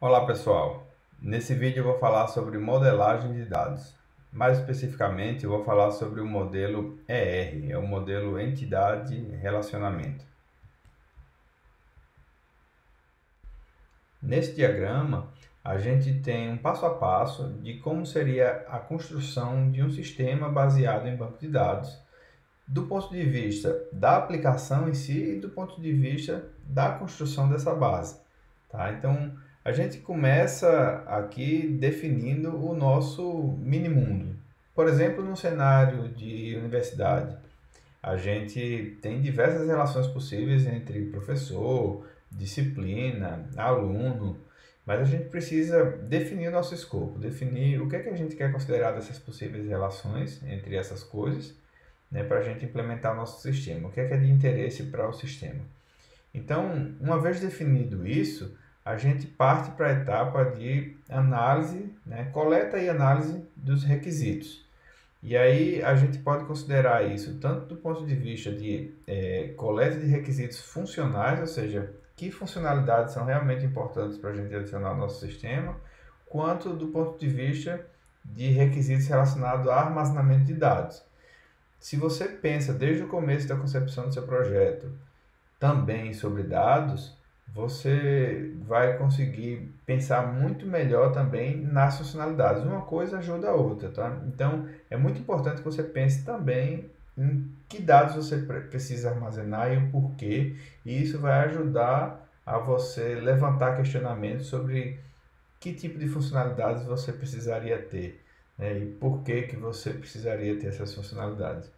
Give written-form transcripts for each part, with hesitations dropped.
Olá pessoal, nesse vídeo eu vou falar sobre modelagem de dados. Mais especificamente eu vou falar sobre o modelo ER, é o modelo Entidade Relacionamento. Nesse diagrama a gente tem um passo a passo de como seria a construção de um sistema baseado em banco de dados, do ponto de vista da aplicação em si e do ponto de vista da construção dessa base. Tá? Então, a gente começa aqui definindo o nosso mini-mundo. Por exemplo, no cenário de universidade, a gente tem diversas relações possíveis entre professor, disciplina, aluno, mas a gente precisa definir o nosso escopo, definir o que é que a gente quer considerar dessas possíveis relações entre essas coisas, né, para a gente implementar o nosso sistema, o que é de interesse para o sistema. Então, uma vez definido isso, a gente parte para a etapa de análise, né, coleta e análise dos requisitos. E aí a gente pode considerar isso tanto do ponto de vista de coleta de requisitos funcionais, ou seja, que funcionalidades são realmente importantes para a gente adicionar ao nosso sistema, quanto do ponto de vista de requisitos relacionados a armazenamento de dados. Se você pensa desde o começo da concepção do seu projeto também sobre dados, você vai conseguir pensar muito melhor também nas funcionalidades. Uma coisa ajuda a outra, tá? Então, é muito importante que você pense também em que dados você precisa armazenar e o porquê, e isso vai ajudar a você levantar questionamentos sobre que tipo de funcionalidades você precisaria ter, né? E por que que você precisaria ter essas funcionalidades.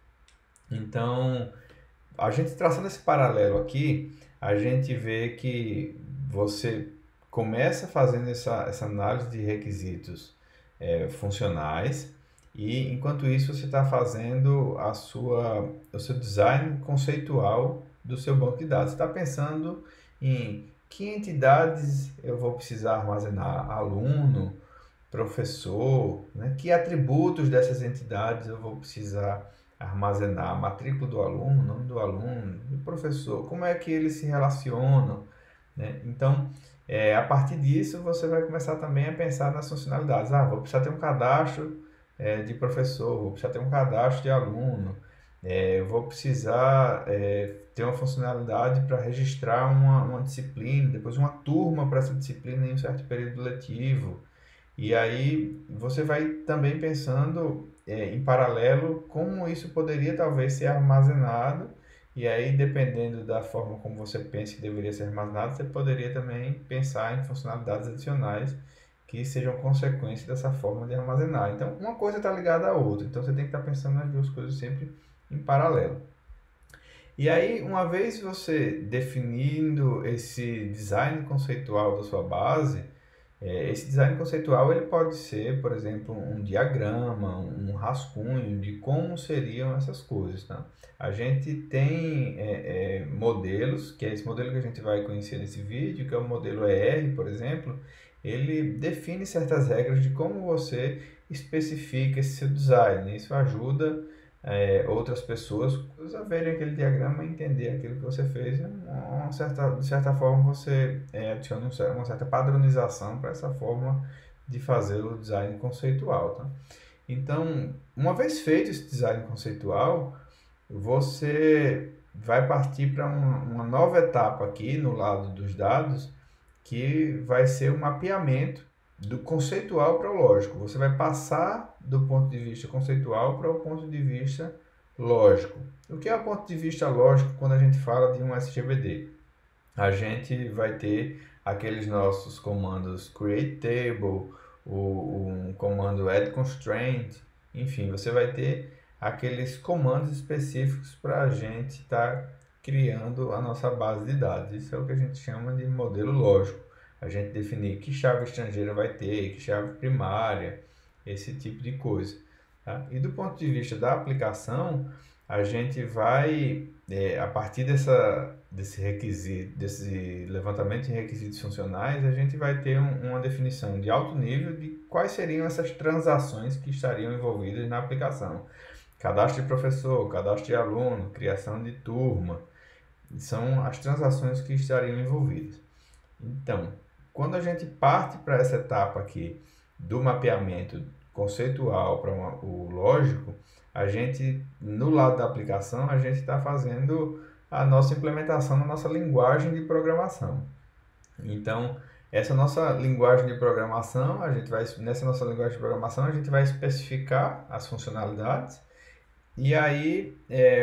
Então, a gente traçando esse paralelo aqui, a gente vê que você começa fazendo essa análise de requisitos funcionais e enquanto isso você está fazendo o seu design conceitual do seu banco de dados. Você está pensando em que entidades eu vou precisar armazenar, aluno, professor, né? Que atributos dessas entidades eu vou precisar armazenar, a matrícula do aluno, o nome do aluno, do professor, como é que eles se relacionam, né? Então, a partir disso, você vai começar também a pensar nas funcionalidades. Ah, vou precisar ter um cadastro de professor, vou precisar ter um cadastro de aluno, eu vou precisar ter uma funcionalidade para registrar uma disciplina, depois uma turma para essa disciplina em um certo período letivo. E aí você vai também pensando em paralelo como isso poderia talvez ser armazenado. E aí, dependendo da forma como você pensa que deveria ser armazenado, você poderia também pensar em funcionalidades adicionais que sejam consequência dessa forma de armazenar. Então, uma coisa está ligada à outra. Então, você tem que estar pensando nas duas coisas sempre em paralelo. E aí, uma vez você definindo esse design conceitual da sua base, esse design conceitual ele pode ser, por exemplo, um diagrama, um rascunho de como seriam essas coisas, tá? A gente tem modelos, que é esse modelo que a gente vai conhecer nesse vídeo, que é o modelo ER, por exemplo, ele define certas regras de como você especifica esse seu design. Isso ajuda outras pessoas a verem aquele diagrama e entender aquilo que você fez. De certa forma, você adiciona uma certa padronização para essa forma de fazer o design conceitual. Tá? Então, uma vez feito esse design conceitual, você vai partir para uma nova etapa aqui no lado dos dados, que vai ser o mapeamento do conceitual para o lógico. Você vai passar do ponto de vista conceitual para o ponto de vista lógico. O que é o ponto de vista lógico quando a gente fala de um SGBD? A gente vai ter aqueles nossos comandos create table, um comando add constraint, enfim, você vai ter aqueles comandos específicos para a gente estar criando a nossa base de dados. Isso é o que a gente chama de modelo lógico. A gente definir que chave estrangeira vai ter, que chave primária, esse tipo de coisa. Tá? E do ponto de vista da aplicação, a gente vai, a partir desse requisito, desse levantamento de requisitos funcionais, a gente vai ter uma definição de alto nível de quais seriam essas transações que estariam envolvidas na aplicação. Cadastro de professor, cadastro de aluno, criação de turma, são as transações que estariam envolvidas. Então, quando a gente parte para essa etapa aqui do mapeamento conceitual para o lógico, a gente, no lado da aplicação, a gente está fazendo a nossa implementação na nossa linguagem de programação. Então, essa nossa linguagem de programação, nessa nossa linguagem de programação, a gente vai especificar as funcionalidades e aí,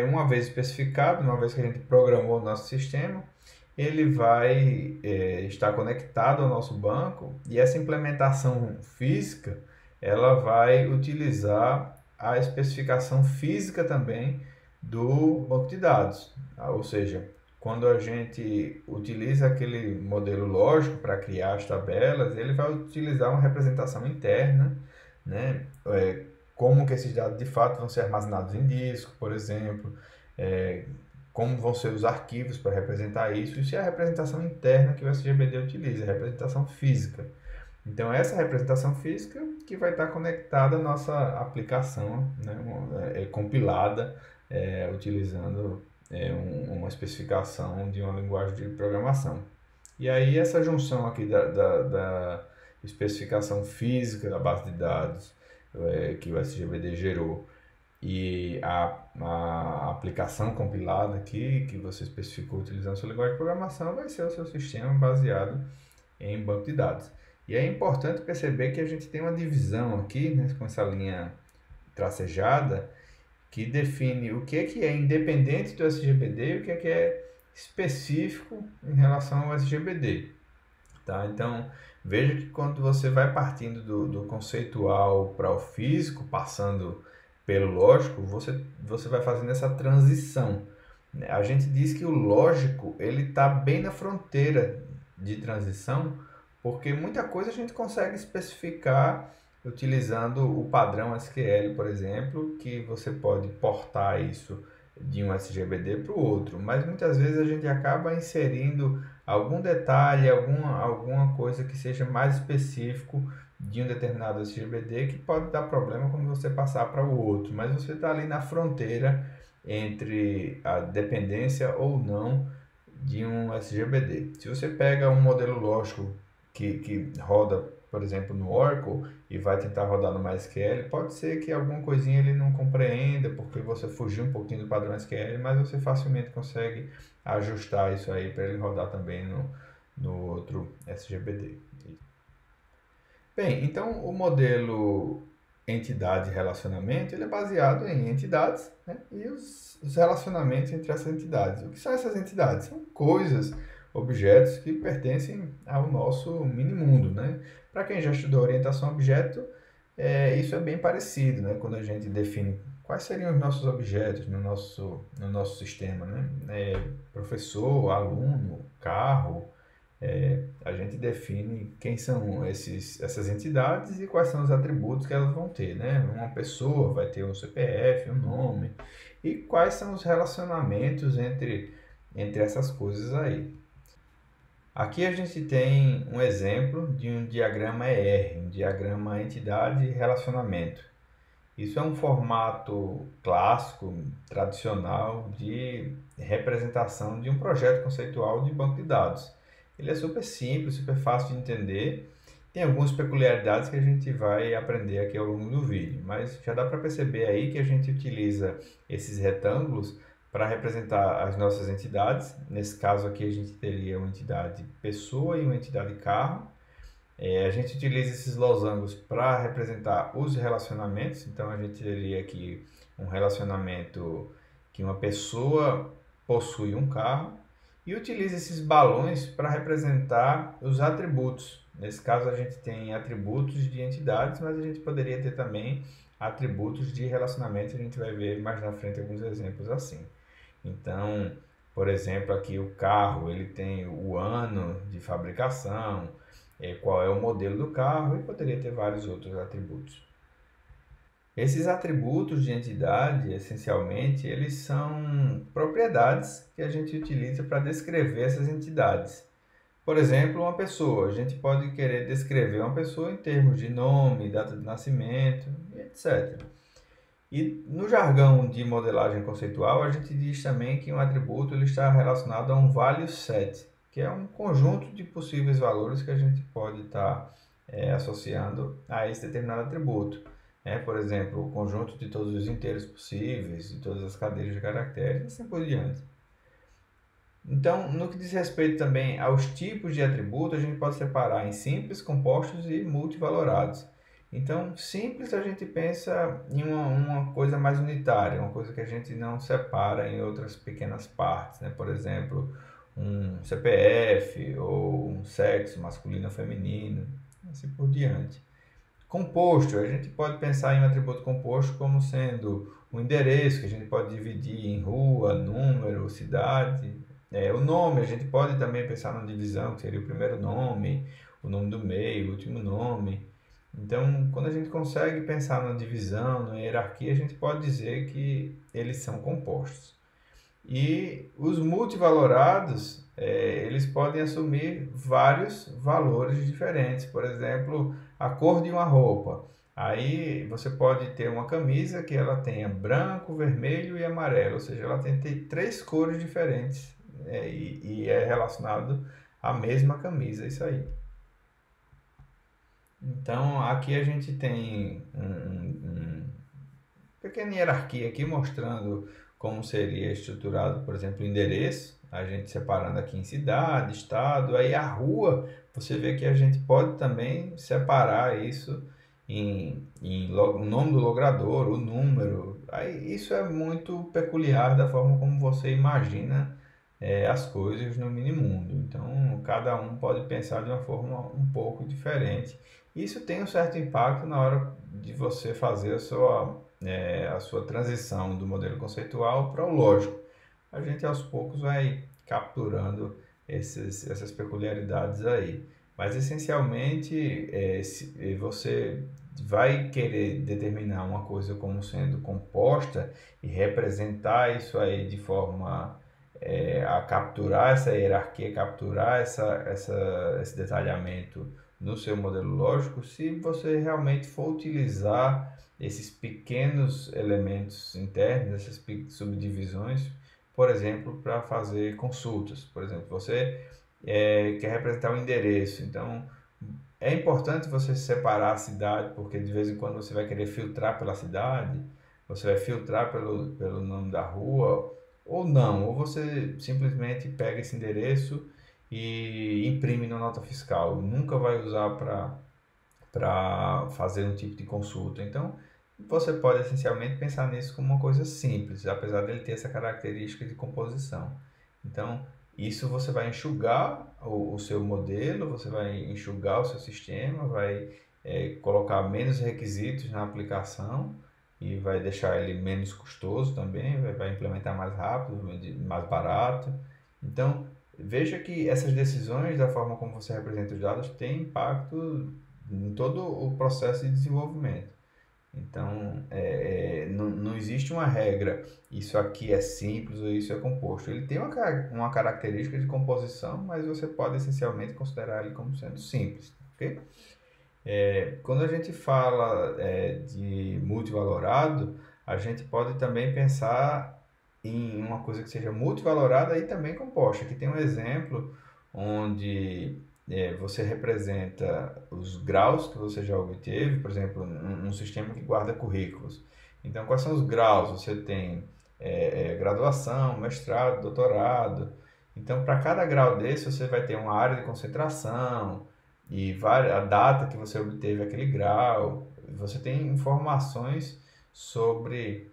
uma vez especificado, uma vez que a gente programou o nosso sistema, ele vai estar conectado ao nosso banco e essa implementação física, ela vai utilizar a especificação física também do banco de dados. Ou seja, quando a gente utiliza aquele modelo lógico para criar as tabelas, ele vai utilizar uma representação interna, né? Como que esses dados de fato vão ser armazenados em disco, por exemplo, como vão ser os arquivos para representar isso. Isso é a representação interna que o SGBD utiliza, a representação física. Então, essa representação física que vai estar conectada à nossa aplicação, né, compilada, utilizando uma especificação de uma linguagem de programação. E aí, essa junção aqui da especificação física da base de dados que o SGBD gerou e a aplicação compilada aqui, que você especificou utilizando a sua linguagem de programação, vai ser o seu sistema baseado em banco de dados. E é importante perceber que a gente tem uma divisão aqui, né, com essa linha tracejada, que define o que é independente do SGBD e o que é específico em relação ao SGBD. Tá? Então, veja que quando você vai partindo do conceitual para o físico, passando pelo lógico, você vai fazendo essa transição. A gente diz que o lógico ele está bem na fronteira de transição, porque muita coisa a gente consegue especificar utilizando o padrão SQL, por exemplo, que você pode portar isso de um SGBD para o outro, mas muitas vezes a gente acaba inserindo algum detalhe, alguma coisa que seja mais específico de um determinado SGBD que pode dar problema quando você passar para o outro, mas você está ali na fronteira entre a dependência ou não de um SGBD. Se você pega um modelo lógico que roda, por exemplo, no Oracle e vai tentar rodar no MySQL, pode ser que alguma coisinha ele não compreenda porque você fugiu um pouquinho do padrão SQL, mas você facilmente consegue ajustar isso aí para ele rodar também no outro SGBD. Bem, então o modelo entidade e relacionamento ele é baseado em entidades, né, e os relacionamentos entre essas entidades. O que são essas entidades? São coisas, objetos que pertencem ao nosso mini-mundo, né? Para quem já estudou orientação a objeto, isso é bem parecido, né? Quando a gente define quais seriam os nossos objetos no nosso sistema, né? Professor, aluno, carro, a gente define quem são essas entidades e quais são os atributos que elas vão ter, né? Uma pessoa vai ter um CPF, um nome, e quais são os relacionamentos entre essas coisas aí. Aqui a gente tem um exemplo de um diagrama ER, um diagrama entidade e relacionamento. Isso é um formato clássico, tradicional de representação de um projeto conceitual de banco de dados. Ele é super simples, super fácil de entender. Tem algumas peculiaridades que a gente vai aprender aqui ao longo do vídeo, mas já dá para perceber aí que a gente utiliza esses retângulos para representar as nossas entidades. Nesse caso aqui a gente teria uma entidade pessoa e uma entidade carro. A gente utiliza esses losangos para representar os relacionamentos. Então a gente teria aqui um relacionamento que uma pessoa possui um carro e utiliza esses balões para representar os atributos. Nesse caso a gente tem atributos de entidades, mas a gente poderia ter também atributos de relacionamentos. A gente vai ver mais na frente alguns exemplos assim. Então, por exemplo, aqui o carro, ele tem o ano de fabricação, qual é o modelo do carro e poderia ter vários outros atributos. Esses atributos de entidade, essencialmente, eles são propriedades que a gente utiliza para descrever essas entidades. Por exemplo, uma pessoa. A gente pode querer descrever uma pessoa em termos de nome, data de nascimento, etc. E no jargão de modelagem conceitual, a gente diz também que um atributo ele está relacionado a um value set. O que é um conjunto de possíveis valores que a gente pode estar associando a esse determinado atributo. Por exemplo, o conjunto de todos os inteiros possíveis, de todas as cadeias de caracteres, e assim por diante. Então, no que diz respeito também aos tipos de atributo, a gente pode separar em simples, compostos e multivalorados. Então, simples a gente pensa em uma coisa mais unitária, uma coisa que a gente não separa em outras pequenas partes, né? Por exemplo, um CPF ou um sexo masculino ou feminino, assim por diante. Composto, a gente pode pensar em um atributo composto como sendo um endereço, que a gente pode dividir em rua, número, cidade. O nome, a gente pode também pensar na divisão, que seria o primeiro nome, o nome do meio, o último nome. Então, quando a gente consegue pensar na divisão, na hierarquia, a gente pode dizer que eles são compostos. E os multivalorados, eles podem assumir vários valores diferentes. Por exemplo, a cor de uma roupa. Aí você pode ter uma camisa que ela tenha branco, vermelho e amarelo, ou seja, ela tem três cores diferentes, e é relacionado à mesma camisa, isso aí. Então, aqui a gente tem uma pequena hierarquia aqui mostrando como seria estruturado, por exemplo, o endereço, a gente separando aqui em cidade, estado, aí a rua, você vê que a gente pode também separar isso o nome do logrador, o número. Aí isso é muito peculiar da forma como você imagina as coisas no minimundo. Então, cada um pode pensar de uma forma um pouco diferente. Isso tem um certo impacto na hora de você fazer a sua transição do modelo conceitual para o lógico. A gente aos poucos vai capturando essas peculiaridades aí. Mas essencialmente, se você vai querer determinar uma coisa como sendo composta e representar isso aí de forma a capturar essa hierarquia, capturar esse detalhamento no seu modelo lógico, se você realmente for utilizar esses pequenos elementos internos, essas subdivisões, por exemplo, para fazer consultas. Por exemplo, você quer representar um endereço, então é importante você separar a cidade, porque de vez em quando você vai querer filtrar pela cidade, você vai filtrar pelo nome da rua, ou não, ou você simplesmente pega esse endereço e imprime na nota fiscal, nunca vai usar para fazer um tipo de consulta. Então, você pode essencialmente pensar nisso como uma coisa simples, apesar dele ter essa característica de composição. Então, isso você vai enxugar o seu modelo, você vai enxugar o seu sistema, vai colocar menos requisitos na aplicação e vai deixar ele menos custoso também, vai implementar mais rápido, mais barato. Então, veja que essas decisões, da forma como você representa os dados, têm impacto em todo o processo de desenvolvimento. Então, não existe uma regra, isso aqui é simples ou isso é composto. Ele tem uma característica de composição, mas você pode essencialmente considerar ele como sendo simples, ok? Quando a gente fala de multivalorado, a gente pode também pensar em uma coisa que seja multivalorada e também composta. Aqui tem um exemplo onde você representa os graus que você já obteve, por exemplo, num sistema que guarda currículos. Então, quais são os graus? Você tem graduação, mestrado, doutorado. Então, para cada grau desse, você vai ter uma área de concentração e a data que você obteve aquele grau. Você tem informações sobre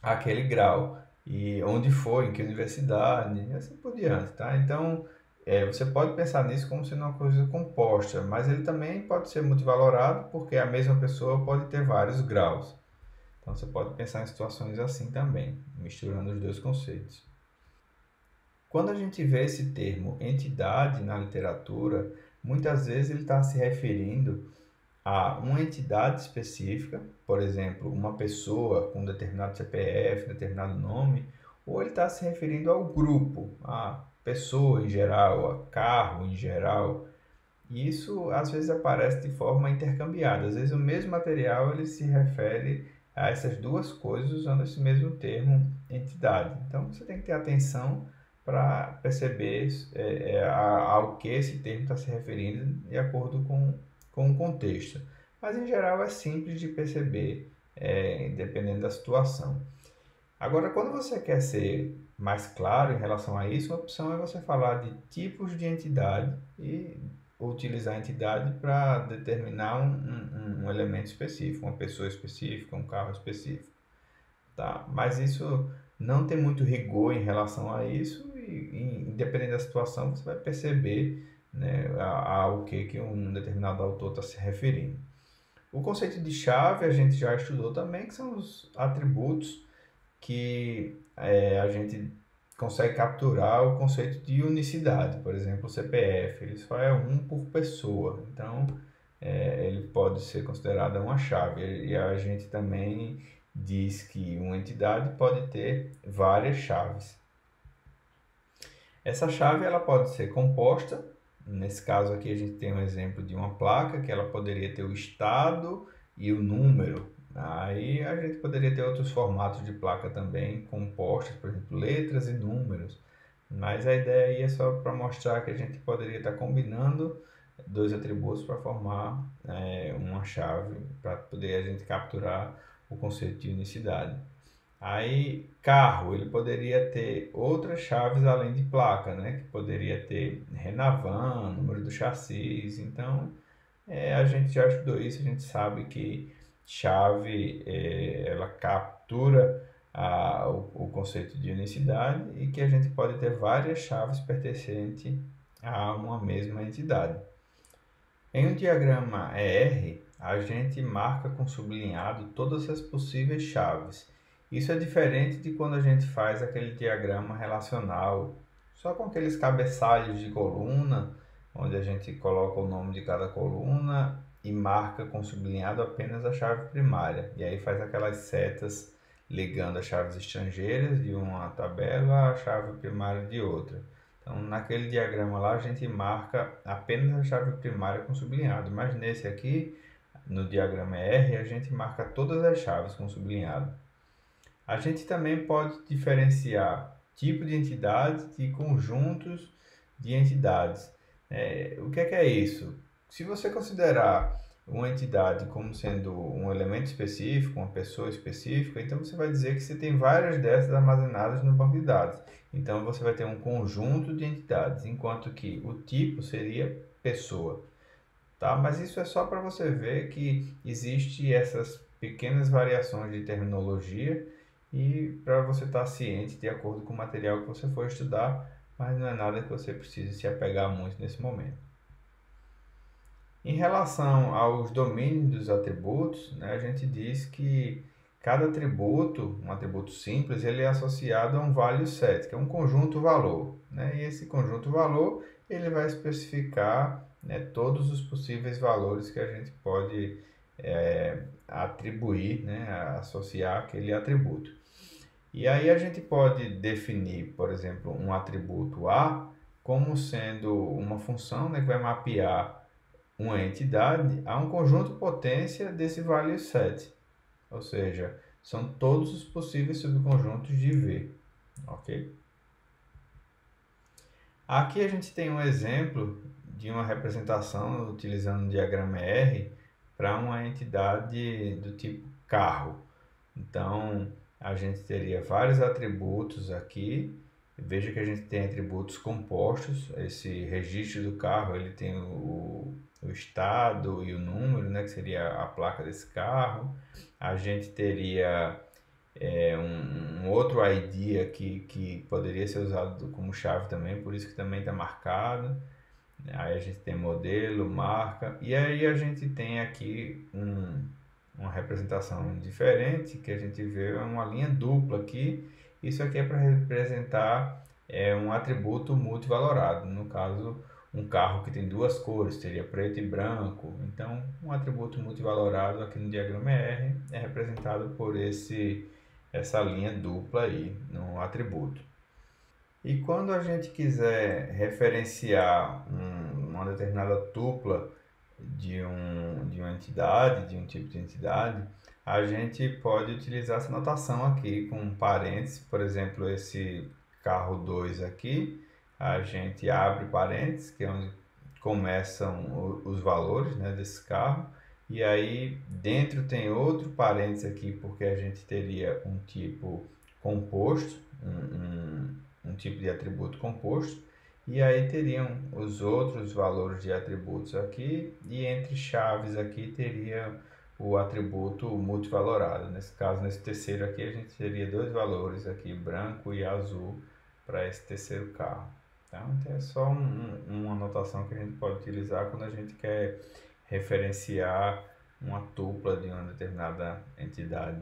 aquele grau e onde foi, em que universidade, e assim por diante, tá? Então, você pode pensar nisso como sendo uma coisa composta, mas ele também pode ser multivalorado porque a mesma pessoa pode ter vários graus. Então, você pode pensar em situações assim também, misturando os dois conceitos. Quando a gente vê esse termo entidade na literatura, muitas vezes ele está se referindo a uma entidade específica, por exemplo, uma pessoa com determinado CPF, determinado nome, ou ele está se referindo ao grupo, a pessoa em geral, a carro em geral. E isso às vezes aparece de forma intercambiada. Às vezes o mesmo material ele se refere a essas duas coisas usando esse mesmo termo entidade. Então você tem que ter atenção para perceber ao que esse termo está se referindo de acordo com o contexto. Mas, em geral, é simples de perceber, dependendo da situação. Agora, quando você quer ser mais claro em relação a isso, a opção é você falar de tipos de entidade e utilizar a entidade para determinar um elemento específico, uma pessoa específica, um carro específico, tá? Mas isso não tem muito rigor em relação a isso e independente da situação, você vai perceber, né, ao que um determinado autor está se referindo. O conceito de chave a gente já estudou também, que são os atributos que a gente consegue capturar o conceito de unicidade. Por exemplo, o CPF, ele só é um por pessoa, então ele pode ser considerado uma chave. E a gente também diz que uma entidade pode ter várias chaves. Essa chave ela pode ser composta. Nesse caso aqui a gente tem um exemplo de uma placa que ela poderia ter o estado e o número. Aí a gente poderia ter outros formatos de placa também compostas, por exemplo, letras e números. Mas a ideia aí é só para mostrar que a gente poderia estar combinando dois atributos para formar uma chave para poder a gente capturar o conceito de unicidade. Aí, carro, ele poderia ter outras chaves além de placa, né? Que poderia ter Renavan, número do chassi. Então, a gente já estudou isso, a gente sabe que chave, ela captura o conceito de unicidade e que a gente pode ter várias chaves pertencentes a uma mesma entidade. Em um diagrama ER, a gente marca com sublinhado todas as possíveis chaves. Isso é diferente de quando a gente faz aquele diagrama relacional, só com aqueles cabeçalhos de coluna, onde a gente coloca o nome de cada coluna e marca com sublinhado apenas a chave primária. E aí faz aquelas setas ligando as chaves estrangeiras de uma tabela à chave primária de outra. Então, naquele diagrama lá, a gente marca apenas a chave primária com sublinhado, mas nesse aqui, no diagrama R, a gente marca todas as chaves com sublinhado. A gente também pode diferenciar tipo de entidade de conjuntos de entidades. O que é isso? Se você considerar uma entidade como sendo um elemento específico, uma pessoa específica, então você vai dizer que você tem várias dessas armazenadas no banco de dados. Então você vai ter um conjunto de entidades, enquanto que o tipo seria pessoa, tá? Mas isso é só para você ver que existe essas pequenas variações de terminologia e para você estar ciente de acordo com o material que você for estudar, mas não é nada que você precise se apegar muito nesse momento. Em relação aos domínios dos atributos, né, a gente diz que cada atributo, um atributo simples, ele é associado a um value set, que é um conjunto valor, né? E esse conjunto valor ele vai especificar, né, todos os possíveis valores que a gente pode atribuir, né, associar aquele atributo. E aí a gente pode definir, por exemplo, um atributo A como sendo uma função, né, que vai mapear uma entidade a um conjunto potência desse value set, ou seja, são todos os possíveis subconjuntos de V, ok? Aqui a gente tem um exemplo de uma representação utilizando o diagrama R para uma entidade do tipo carro. Então, a gente teria vários atributos aqui. Veja que a gente tem atributos compostos. Esse registro do carro, ele tem o estado e o número, né, que seria a placa desse carro. A gente teria um outro ID aqui que poderia ser usado como chave também, por isso que também está marcado. Aí a gente tem modelo, marca, e aí a gente tem aqui uma representação diferente, que a gente vê uma linha dupla aqui. Isso aqui é para representar um atributo multivalorado, no caso um carro que tem duas cores, seria preto e branco. Então um atributo multivalorado aqui no diagrama R é representado por essa linha dupla aí no atributo. E quando a gente quiser referenciar uma determinada tupla de uma entidade, de um tipo de entidade, a gente pode utilizar essa notação aqui com parênteses, por exemplo, esse carro 2 aqui, a gente abre parênteses, que é onde começam os valores, né, desse carro, e aí dentro tem outro parênteses aqui, porque a gente teria um tipo composto, um tipo de atributo composto, e aí teriam os outros valores de atributos aqui, e entre chaves aqui teria o atributo multivalorado. Nesse caso, nesse terceiro aqui, a gente teria dois valores aqui, branco e azul, para esse terceiro carro. Então, é só uma anotação que a gente pode utilizar quando a gente quer referenciar uma tupla de uma determinada entidade.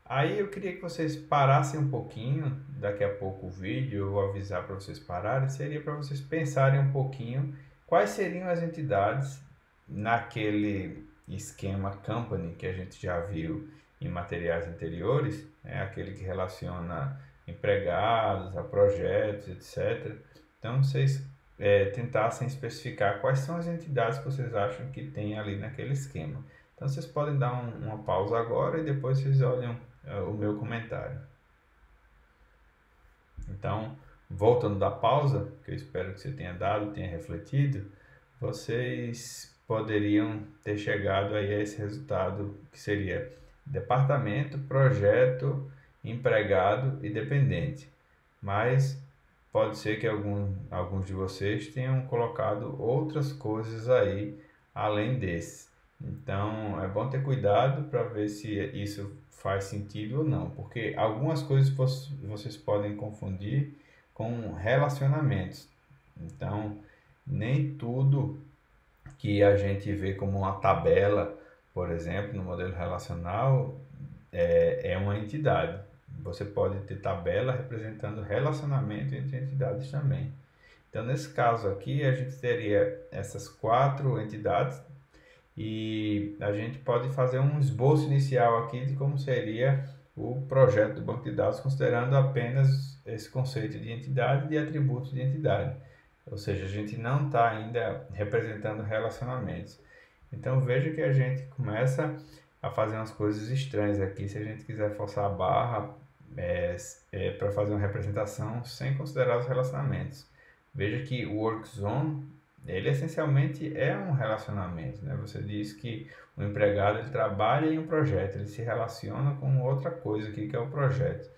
Aí eu queria que vocês parassem um pouquinho, daqui a pouco o vídeo, eu vou avisar para vocês pararem, seria para vocês pensarem um pouquinho quais seriam as entidades naquele esquema company que a gente já viu em materiais anteriores, né? Aquele que relaciona empregados a projetos, etc. Então vocês tentassem especificar quais são as entidades que vocês acham que tem ali naquele esquema. Então vocês podem dar uma pausa agora e depois vocês olham o meu comentário. Então, voltando da pausa, que eu espero que você tenha dado, tenha refletido, vocês poderiam ter chegado aí a esse resultado que seria departamento, projeto, empregado e dependente. Mas pode ser que alguns de vocês tenham colocado outras coisas aí além desse. Então é bom ter cuidado para ver se isso faz sentido ou não, porque algumas coisas vocês podem confundir com relacionamentos. Então, nem tudo que a gente vê como uma tabela, por exemplo, no modelo relacional, é uma entidade. Você pode ter tabela representando relacionamento entre entidades também. Então, nesse caso aqui, a gente teria essas quatro entidades e a gente pode fazer um esboço inicial aqui de como seria o projeto do banco de dados, considerando apenas esse conceito de entidade e de atributos de entidade. Ou seja, a gente não está ainda representando relacionamentos. Então veja que a gente começa a fazer umas coisas estranhas aqui, se a gente quiser forçar a barra para fazer uma representação sem considerar os relacionamentos. Veja que o workzone, ele essencialmente é um relacionamento, né? Você diz que o empregado ele trabalha em um projeto, ele se relaciona com outra coisa aqui que é o projeto.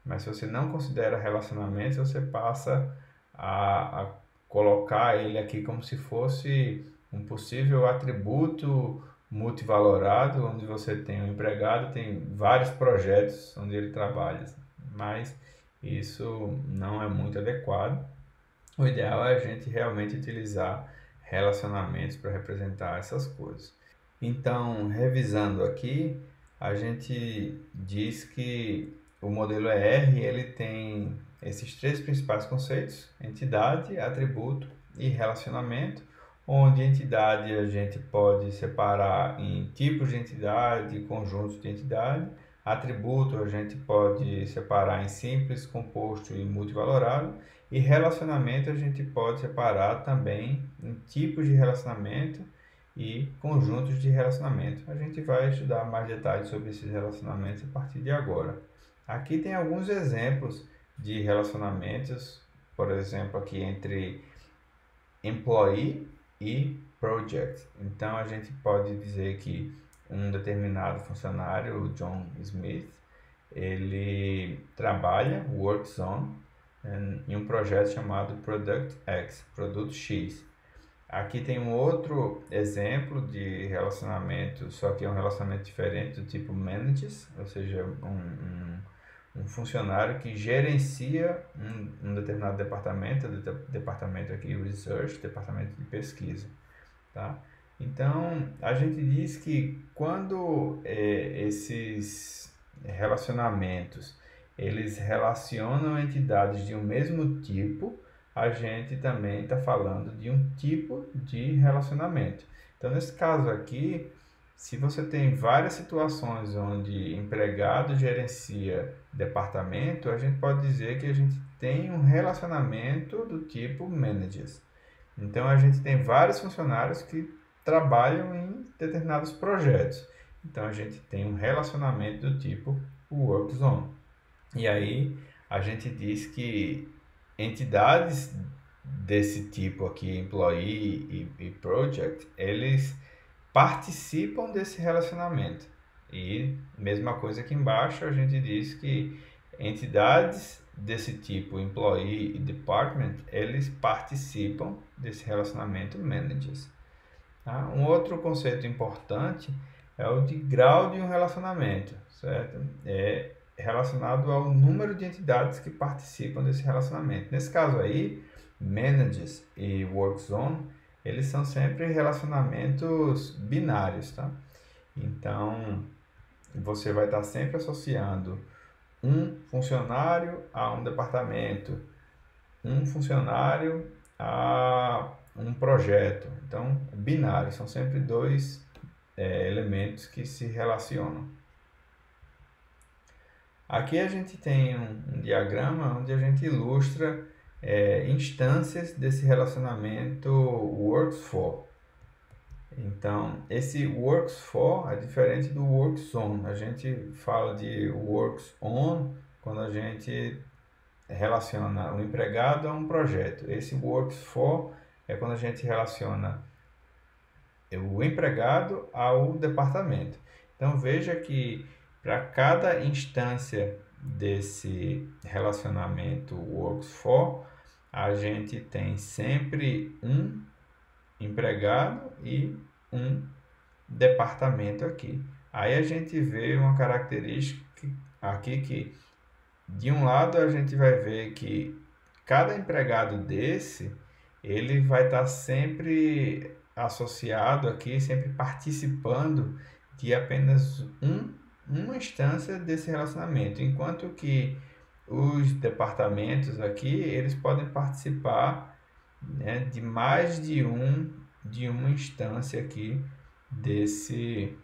Mas se você não considera relacionamentos, você passa a colocar ele aqui como se fosse um possível atributo multivalorado, onde você tem um empregado, tem vários projetos onde ele trabalha, mas isso não é muito adequado. O ideal é a gente realmente utilizar relacionamentos para representar essas coisas. Então, revisando aqui, a gente diz que o modelo ER ele tem esses três principais conceitos: entidade, atributo e relacionamento, onde entidade a gente pode separar em tipos de entidade, conjuntos de entidade. Atributo a gente pode separar em simples, composto e multivalorado. E relacionamento a gente pode separar também em tipos de relacionamento e conjuntos de relacionamento. A gente vai estudar mais detalhes sobre esses relacionamentos a partir de agora. Aqui tem alguns exemplos de relacionamentos, por exemplo, aqui entre employee e project. Então a gente pode dizer que um determinado funcionário, o John Smith, ele trabalha, works on, em um projeto chamado Product X, Produto X. Aqui tem um outro exemplo de relacionamento, só que é um relacionamento diferente do tipo manages, ou seja, um funcionário que gerencia um determinado departamento, departamento aqui Research, departamento de pesquisa, tá? Então, a gente diz que quando esses relacionamentos eles relacionam entidades de um mesmo tipo, a gente também está falando de um tipo de relacionamento. Então, nesse caso aqui, se você tem várias situações onde empregado gerencia departamento, a gente pode dizer que a gente tem um relacionamento do tipo managers. Então, a gente tem vários funcionários que trabalham em determinados projetos. Então, a gente tem um relacionamento do tipo work zone. E aí a gente diz que entidades desse tipo aqui, employee e project, eles participam desse relacionamento. E mesma coisa aqui embaixo, a gente diz que entidades desse tipo, employee e department, eles participam desse relacionamento managers. Tá? Um outro conceito importante é o de grau de um relacionamento, certo? É relacionado ao número de entidades que participam desse relacionamento. Nesse caso aí, managers e work zone, eles são sempre relacionamentos binários, tá? Então, você vai estar sempre associando um funcionário a um departamento, um funcionário a um projeto. Então, binário, são sempre dois elementos que se relacionam. Aqui a gente tem um diagrama onde a gente ilustra instâncias desse relacionamento works for. Então, esse works for é diferente do works on. A gente fala de works on quando a gente relaciona o empregado a um projeto. Esse works for é quando a gente relaciona o empregado ao departamento. Então veja que para cada instância desse relacionamento works for, a gente tem sempre um empregado e um departamento aqui. Aí a gente vê uma característica aqui que de um lado a gente vai ver que cada empregado desse, ele vai estar sempre associado aqui, sempre participando de apenas uma instância desse relacionamento, enquanto que os departamentos aqui, eles podem participar, né, de mais de uma instância aqui desse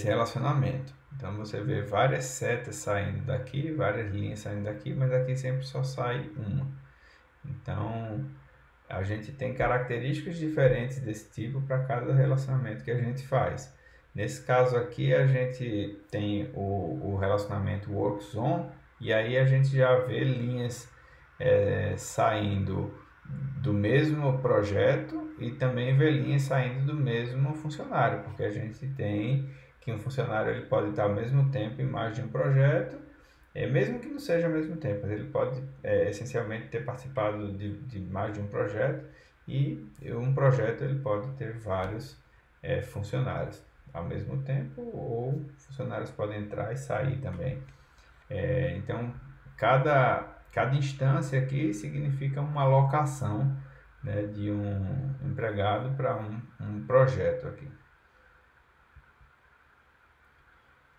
relacionamento. Então você vê várias setas saindo daqui, várias linhas saindo daqui, mas aqui sempre só sai uma. Então a gente tem características diferentes desse tipo para cada relacionamento que a gente faz. Nesse caso aqui a gente tem o relacionamento works on, e aí a gente já vê linhas saindo do mesmo projeto e também vê linhas saindo do mesmo funcionário, porque a gente tem que um funcionário ele pode estar ao mesmo tempo em mais de um projeto, mesmo que não seja ao mesmo tempo, mas ele pode essencialmente ter participado de mais de um projeto, e um projeto ele pode ter vários funcionários ao mesmo tempo, ou funcionários podem entrar e sair também. Então, cada instância aqui significa uma alocação, né, de um empregado para um projeto aqui.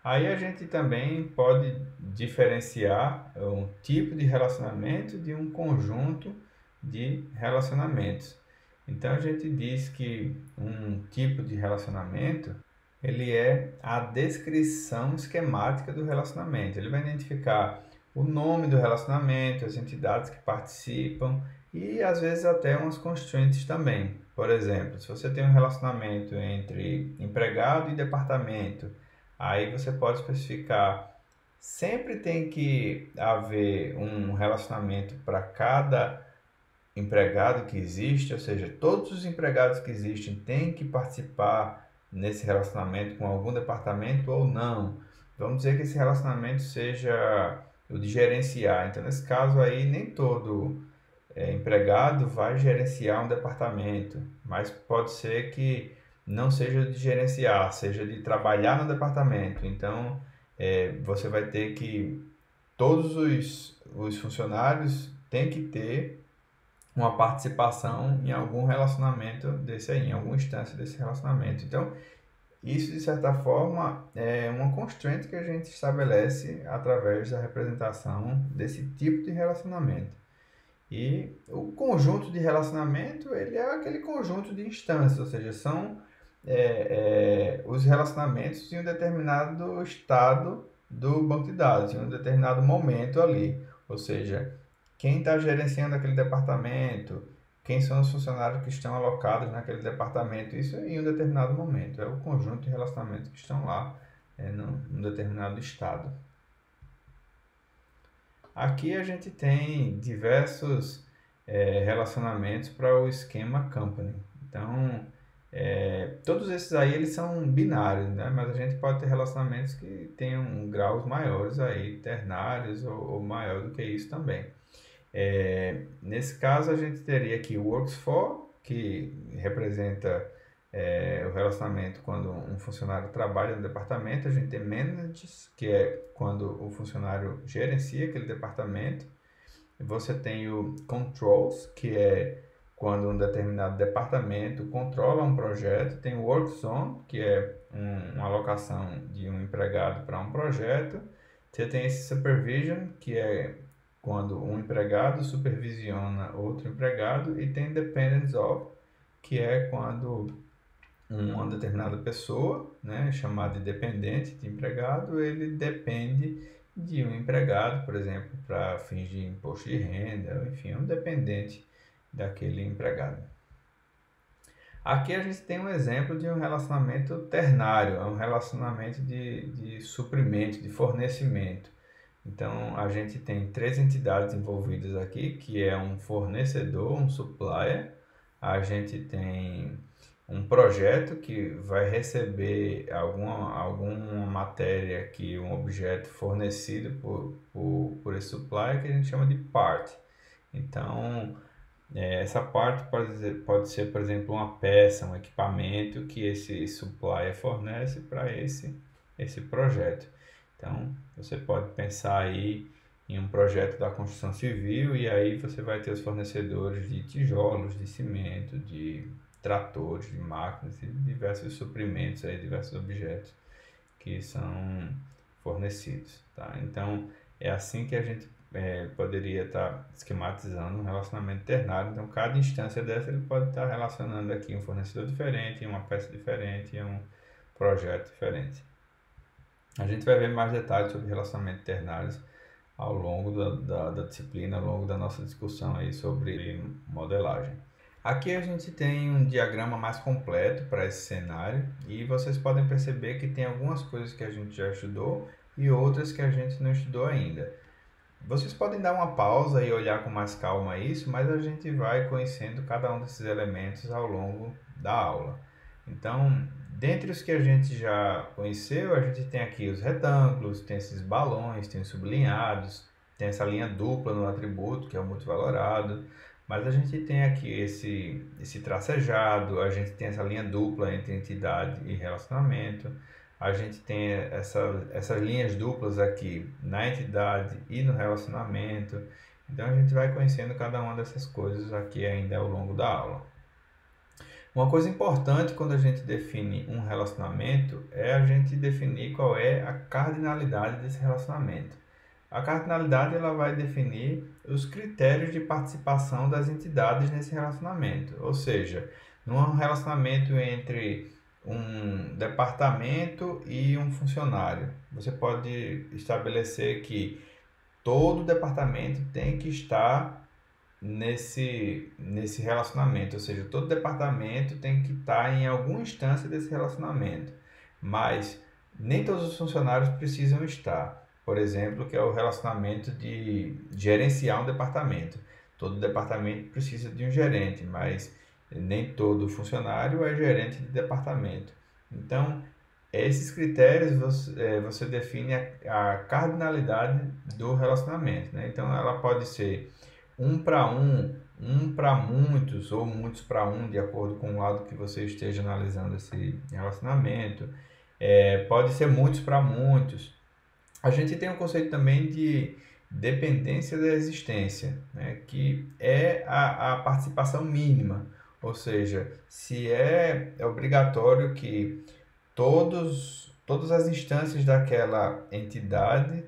Aí a gente também pode diferenciar um tipo de relacionamento de um conjunto de relacionamentos. Então a gente diz que um tipo de relacionamento ele é a descrição esquemática do relacionamento. Ele vai identificar o nome do relacionamento, as entidades que participam e às vezes até umas constraints também. Por exemplo, se você tem um relacionamento entre empregado e departamento, aí você pode especificar, sempre tem que haver um relacionamento para cada empregado que existe, ou seja, todos os empregados que existem têm que participar nesse relacionamento com algum departamento ou não. Vamos dizer que esse relacionamento seja o de gerenciar. Então, nesse caso aí, nem todo empregado vai gerenciar um departamento, mas pode ser que não seja de gerenciar, seja de trabalhar no departamento. Então, você vai ter que, todos os funcionários têm que ter uma participação em algum relacionamento desse aí, em alguma instância desse relacionamento. Então, isso de certa forma é uma constraint que a gente estabelece através da representação desse tipo de relacionamento. E o conjunto de relacionamento, ele é aquele conjunto de instâncias, ou seja, são os relacionamentos em um determinado estado do banco de dados, em um determinado momento ali. Ou seja, quem está gerenciando aquele departamento, quem são os funcionários que estão alocados naquele departamento, isso em um determinado momento. É o conjunto de relacionamentos que estão lá num determinado estado. Aqui a gente tem diversos relacionamentos para o esquema company. Então, todos esses aí eles são binários, né? Mas a gente pode ter relacionamentos que tenham graus maiores aí, ternários ou maior do que isso também. Nesse caso, a gente teria aqui o works for, que representa o relacionamento quando um funcionário trabalha no departamento. A gente tem managers, que é quando o funcionário gerencia aquele departamento. Você tem o controls, que é quando um determinado departamento controla um projeto. Tem o work zone, que é uma alocação de um empregado para um projeto. Você tem esse supervision, que é quando um empregado supervisiona outro empregado. E tem dependence of, que é quando uma determinada pessoa, né, chamada de dependente de empregado, ele depende de um empregado, por exemplo, para fins de imposto de renda, enfim, um dependente daquele empregado. Aqui a gente tem um exemplo de um relacionamento ternário, é um relacionamento de suprimento, de fornecimento. Então, a gente tem três entidades envolvidas aqui, que é um fornecedor, um supplier, a gente tem um projeto que vai receber alguma matéria, que um objeto fornecido por esse supplier, que a gente chama de part. Então, essa parte pode ser, por exemplo, uma peça, um equipamento que esse supplier fornece para esse projeto. Então, você pode pensar aí em um projeto da construção civil e aí você vai ter os fornecedores de tijolos, de cimento, de tratores, de máquinas e diversos suprimentos, aí, diversos objetos que são fornecidos. Tá? Então, é assim que a gente poderia estar esquematizando um relacionamento ternário. Então, cada instância dessa ele pode estar relacionando aqui um fornecedor diferente, uma peça diferente, um projeto diferente. A gente vai ver mais detalhes sobre relacionamentos ternários ao longo da disciplina, ao longo da nossa discussão aí sobre modelagem. Aqui a gente tem um diagrama mais completo para esse cenário e vocês podem perceber que tem algumas coisas que a gente já estudou e outras que a gente não estudou ainda. Vocês podem dar uma pausa e olhar com mais calma isso, mas a gente vai conhecendo cada um desses elementos ao longo da aula. Então, dentre os que a gente já conheceu, a gente tem aqui os retângulos, tem esses balões, tem os sublinhados, tem essa linha dupla no atributo, que é o multivalorado, mas a gente tem aqui esse tracejado, a gente tem essa linha dupla entre entidade e relacionamento, a gente tem essas linhas duplas aqui na entidade e no relacionamento. Então a gente vai conhecendo cada uma dessas coisas aqui ainda ao longo da aula. Uma coisa importante quando a gente define um relacionamento é a gente definir qual é a cardinalidade desse relacionamento. A cardinalidade ela vai definir os critérios de participação das entidades nesse relacionamento. Ou seja, num relacionamento entre um departamento e um funcionário, você pode estabelecer que todo departamento tem que estar nesse relacionamento, ou seja, todo departamento tem que estar em alguma instância desse relacionamento, mas nem todos os funcionários precisam estar. Por exemplo, que é o relacionamento de gerenciar um departamento. Todo departamento precisa de um gerente, mas nem todo funcionário é gerente de departamento. Então, esses critérios você define a cardinalidade do relacionamento, né? Então, ela pode ser um para muitos ou muitos para um, de acordo com o lado que você esteja analisando esse relacionamento. Pode ser muitos para muitos. A gente tem um conceito também de dependência da existência, né? Que é a participação mínima, ou seja, se é obrigatório que todas as instâncias daquela entidade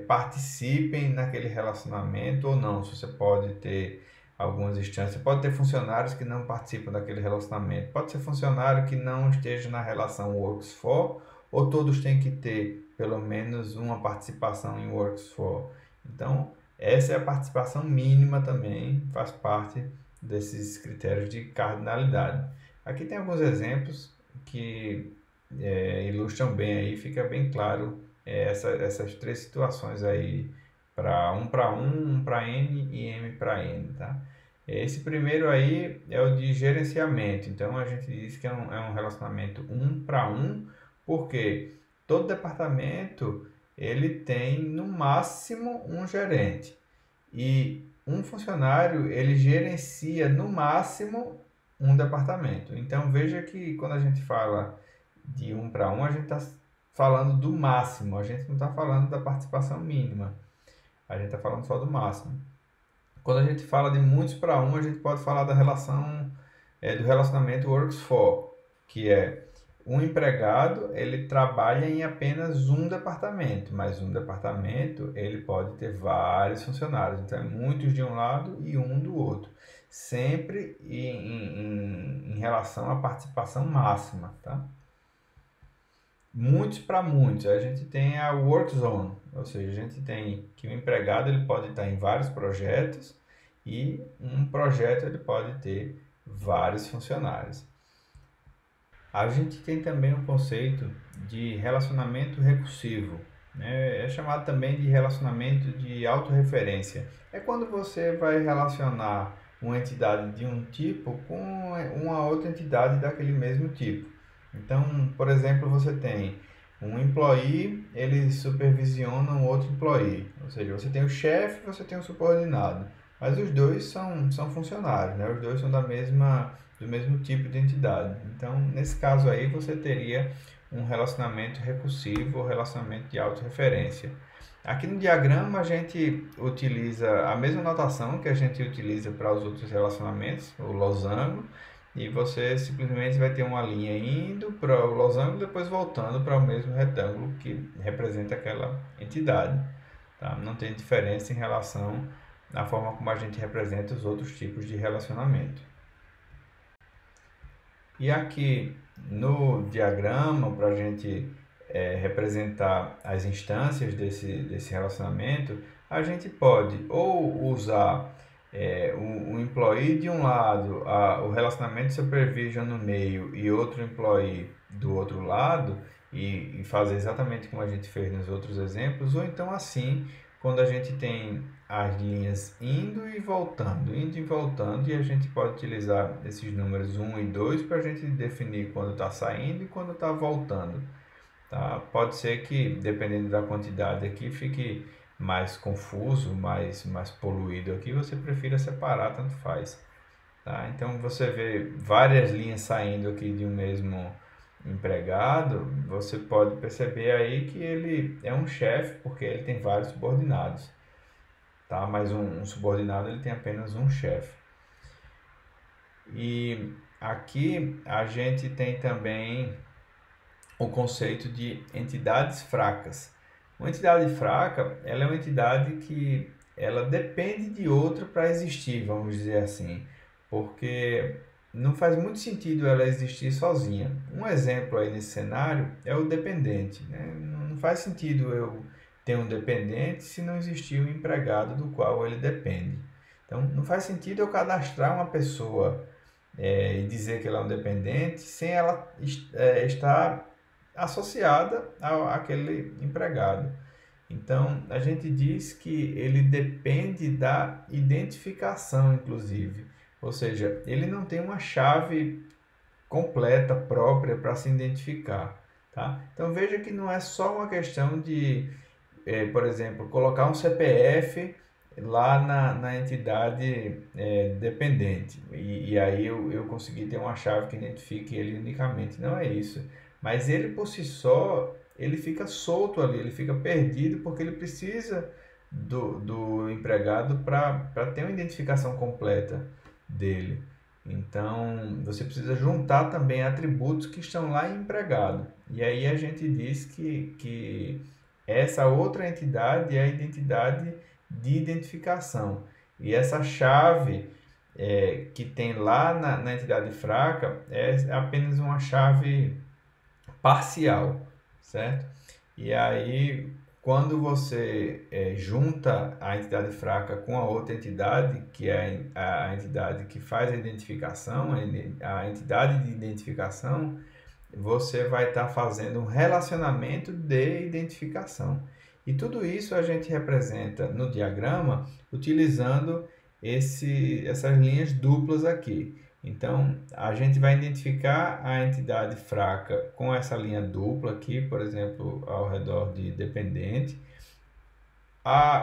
participem naquele relacionamento ou não. Se você pode ter algumas instâncias, pode ter funcionários que não participam daquele relacionamento, pode ser funcionário que não esteja na relação works for, ou todos têm que ter pelo menos uma participação em works for. Então, essa é a participação mínima também, faz parte desses critérios de cardinalidade. Aqui tem alguns exemplos que ilustram bem aí, fica bem claro essas três situações aí para um para N e M para N, tá? Esse primeiro aí é o de gerenciamento, então a gente diz que é um relacionamento um para um, porque todo departamento ele tem no máximo um gerente e um funcionário ele gerencia no máximo um departamento. Então veja que quando a gente fala de um para um, a gente está falando do máximo, a gente não está falando da participação mínima, a gente está falando só do máximo. Quando a gente fala de muitos para um, a gente pode falar da relação, do relacionamento works for, que é um empregado, ele trabalha em apenas um departamento, mas um departamento ele pode ter vários funcionários, então é muitos de um lado e um do outro, sempre em relação à participação máxima, tá? Muitos para muitos, a gente tem a work zone, ou seja, a gente tem que o empregado ele pode estar em vários projetos e um projeto ele pode ter vários funcionários. A gente tem também o conceito de relacionamento recursivo, né? É chamado também de relacionamento de autorreferência. É quando você vai relacionar uma entidade de um tipo com uma outra entidade daquele mesmo tipo. Então, por exemplo, você tem um employee, ele supervisiona um outro employee. Ou seja, você tem o chefe e você tem o subordinado. Mas os dois são funcionários, né? Os dois são do mesmo tipo de entidade. Então, nesse caso aí, você teria um relacionamento recursivo ou relacionamento de autorreferência. Aqui no diagrama a gente utiliza a mesma notação que a gente utiliza para os outros relacionamentos, o losango, e você simplesmente vai ter uma linha indo para o losango e depois voltando para o mesmo retângulo que representa aquela entidade. Tá? Não tem diferença em relação à forma como a gente representa os outros tipos de relacionamento. E aqui no diagrama, para a gente representar as instâncias desse relacionamento, a gente pode ou usar um employee de um lado, o relacionamento supervision no meio e outro employee do outro lado, e fazer exatamente como a gente fez nos outros exemplos, ou então assim, quando a gente tem as linhas indo e voltando, e a gente pode utilizar esses números 1 e 2 para a gente definir quando está saindo e quando está voltando. Tá? Pode ser que, dependendo da quantidade aqui, fique mais confuso, mais poluído aqui, você prefira separar, tanto faz. Tá? Então, você vê várias linhas saindo aqui de um mesmo empregado, você pode perceber aí que ele é um chefe, porque ele tem vários subordinados. Tá? Mas um subordinado ele tem apenas um chefe. E aqui a gente tem também o conceito de entidades fracas. Uma entidade fraca, ela é uma entidade que ela depende de outra para existir, vamos dizer assim, porque não faz muito sentido ela existir sozinha. Um exemplo aí nesse cenário é o dependente, né? Não faz sentido eu ter um dependente se não existir um empregado do qual ele depende. Então, não faz sentido eu cadastrar uma pessoa e dizer que ela é um dependente sem ela estar associada àquele empregado. Então, a gente diz que ele depende da identificação, inclusive. Ou seja, ele não tem uma chave completa, própria para se identificar. Tá? Então, veja que não é só uma questão de, por exemplo, colocar um CPF lá na entidade dependente. E aí eu consegui ter uma chave que identifique ele unicamente. Não é isso. Mas ele por si só, ele fica solto ali, ele fica perdido porque ele precisa do empregado para ter uma identificação completa dele. Então, você precisa juntar também atributos que estão lá em empregado. E aí a gente diz que essa outra entidade é a identidade de identificação. E essa chave que tem lá na entidade fraca é apenas uma chave parcial, certo? E aí, quando você junta a entidade fraca com a outra entidade, que é a entidade que faz a identificação, a entidade de identificação, você vai estar fazendo um relacionamento de identificação. E tudo isso a gente representa no diagrama utilizando essas linhas duplas aqui. Então, a gente vai identificar a entidade fraca com essa linha dupla aqui, por exemplo, ao redor de dependente.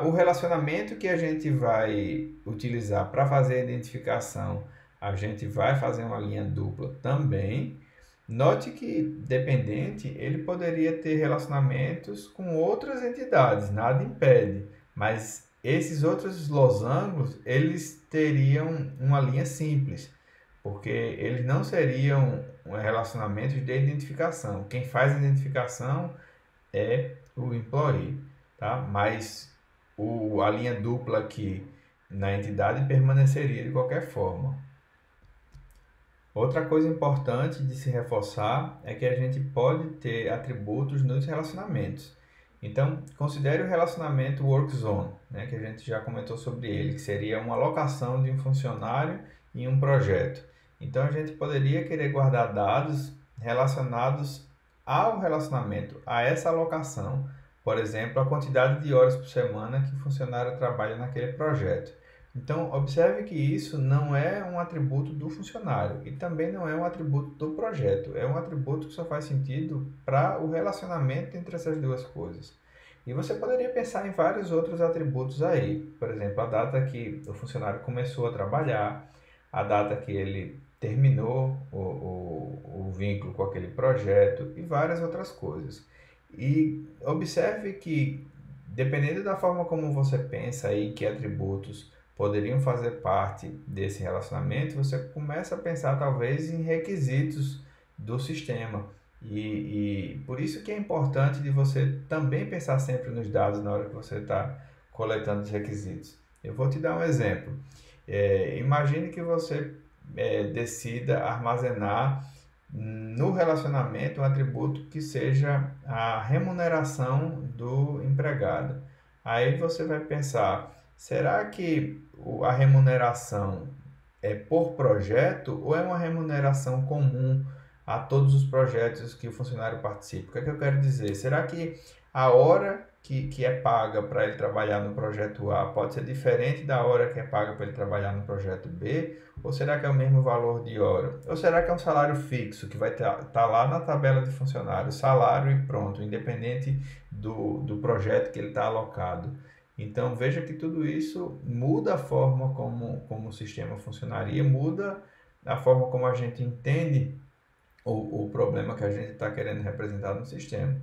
O relacionamento que a gente vai utilizar para fazer a identificação, a gente vai fazer uma linha dupla também. Note que dependente, ele poderia ter relacionamentos com outras entidades, nada impede, mas esses outros losangos, eles teriam uma linha simples, porque eles não seriam relacionamentos de identificação. Quem faz a identificação é o employee, tá? Mas a linha dupla aqui na entidade permaneceria de qualquer forma. Outra coisa importante de se reforçar é que a gente pode ter atributos nos relacionamentos. Então, considere o relacionamento WorkZone, né, que a gente já comentou sobre ele, que seria uma alocação de um funcionário em um projeto. Então, a gente poderia querer guardar dados relacionados ao relacionamento, a essa alocação. Por exemplo, a quantidade de horas por semana que o funcionário trabalha naquele projeto. Então, observe que isso não é um atributo do funcionário e também não é um atributo do projeto. É um atributo que só faz sentido para o relacionamento entre essas duas coisas. E você poderia pensar em vários outros atributos aí. Por exemplo, a data que o funcionário começou a trabalhar, a data que ele terminou o vínculo com aquele projeto e várias outras coisas. E observe que, dependendo da forma como você pensa aí que atributos poderiam fazer parte desse relacionamento, você começa a pensar talvez em requisitos do sistema. E por isso que é importante de você também pensar sempre nos dados na hora que você está coletando os requisitos. Eu vou te dar um exemplo. Imagine que você decida armazenar no relacionamento um atributo que seja a remuneração do empregado. Aí você vai pensar, será que a remuneração é por projeto ou é uma remuneração comum a todos os projetos que o funcionário participa? O que é que eu quero dizer? Será que a hora que é paga para ele trabalhar no projeto A pode ser diferente da hora que é paga para ele trabalhar no projeto B? Ou será que é o mesmo valor de hora? Ou será que é um salário fixo que vai estar lá na tabela de funcionário, salário e pronto, independente do projeto que ele está alocado? Então veja que tudo isso muda a forma como o sistema funcionaria, muda a forma como a gente entende o problema que a gente está querendo representar no sistema.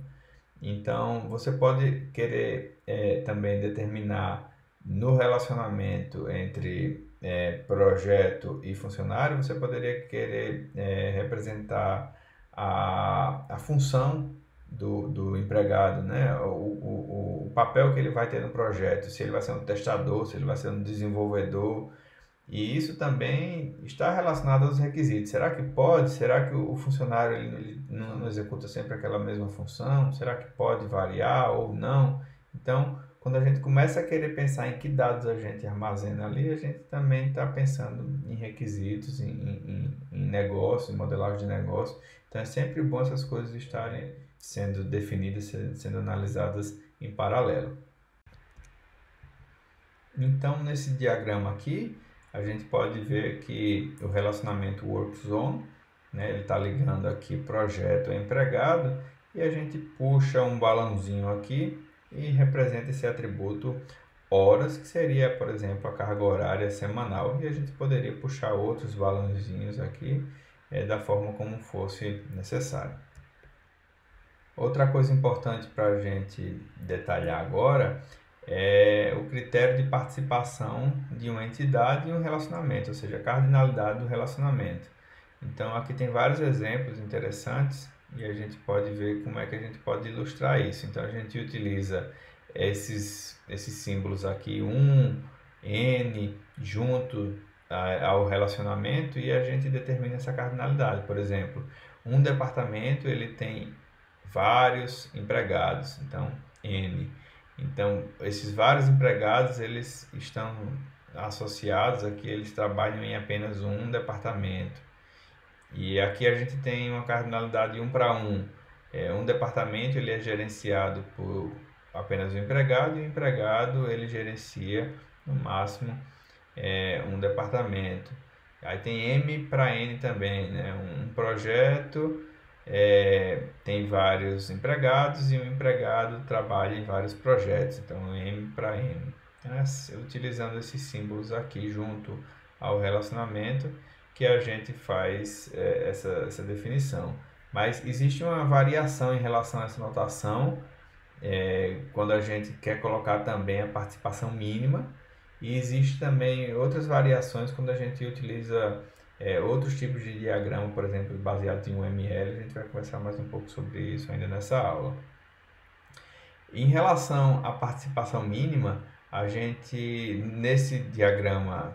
Então você pode querer também determinar no relacionamento entre projeto e funcionário, você poderia querer representar a função do empregado, né? O papel que ele vai ter no projeto, se ele vai ser um testador, se ele vai ser um desenvolvedor. E isso também está relacionado aos requisitos. Será que pode? Será que o funcionário ele não executa sempre aquela mesma função? Será que pode variar ou não? Então, quando a gente começa a querer pensar em que dados a gente armazena ali, a gente também está pensando em requisitos, em negócio, em modelagem de negócio. Então, é sempre bom essas coisas estarem sendo definidas, sendo analisadas em paralelo. Então, nesse diagrama aqui, a gente pode ver que o relacionamento WorkZone, né, ele está ligando aqui projeto a empregado, e a gente puxa um balãozinho aqui e representa esse atributo horas, que seria, por exemplo, a carga horária semanal, e a gente poderia puxar outros balãozinhos aqui da forma como fosse necessário. Outra coisa importante para a gente detalhar agora é o critério de participação de uma entidade em um relacionamento, ou seja, a cardinalidade do relacionamento. Então, aqui tem vários exemplos interessantes e a gente pode ver como é que a gente pode ilustrar isso. Então, a gente utiliza esses símbolos aqui, N, junto ao relacionamento, e a gente determina essa cardinalidade. Por exemplo, um departamento ele tem vários empregados, então N. Então, esses vários empregados, eles estão associados aqui, eles trabalham em apenas um departamento. E aqui a gente tem uma cardinalidade 1 para 1. Um departamento ele é gerenciado por apenas o empregado, e o empregado ele gerencia no máximo um departamento. Aí tem M para N também, né? Um projeto tem vários empregados e um empregado trabalha em vários projetos, então M para N. Utilizando esses símbolos aqui junto ao relacionamento que a gente faz essa definição. Mas existe uma variação em relação a essa notação quando a gente quer colocar também a participação mínima, e existe também outras variações quando a gente utiliza outros tipos de diagrama, por exemplo, baseado em UML. A gente vai conversar mais um pouco sobre isso ainda nessa aula. Em relação à participação mínima, a gente, nesse diagrama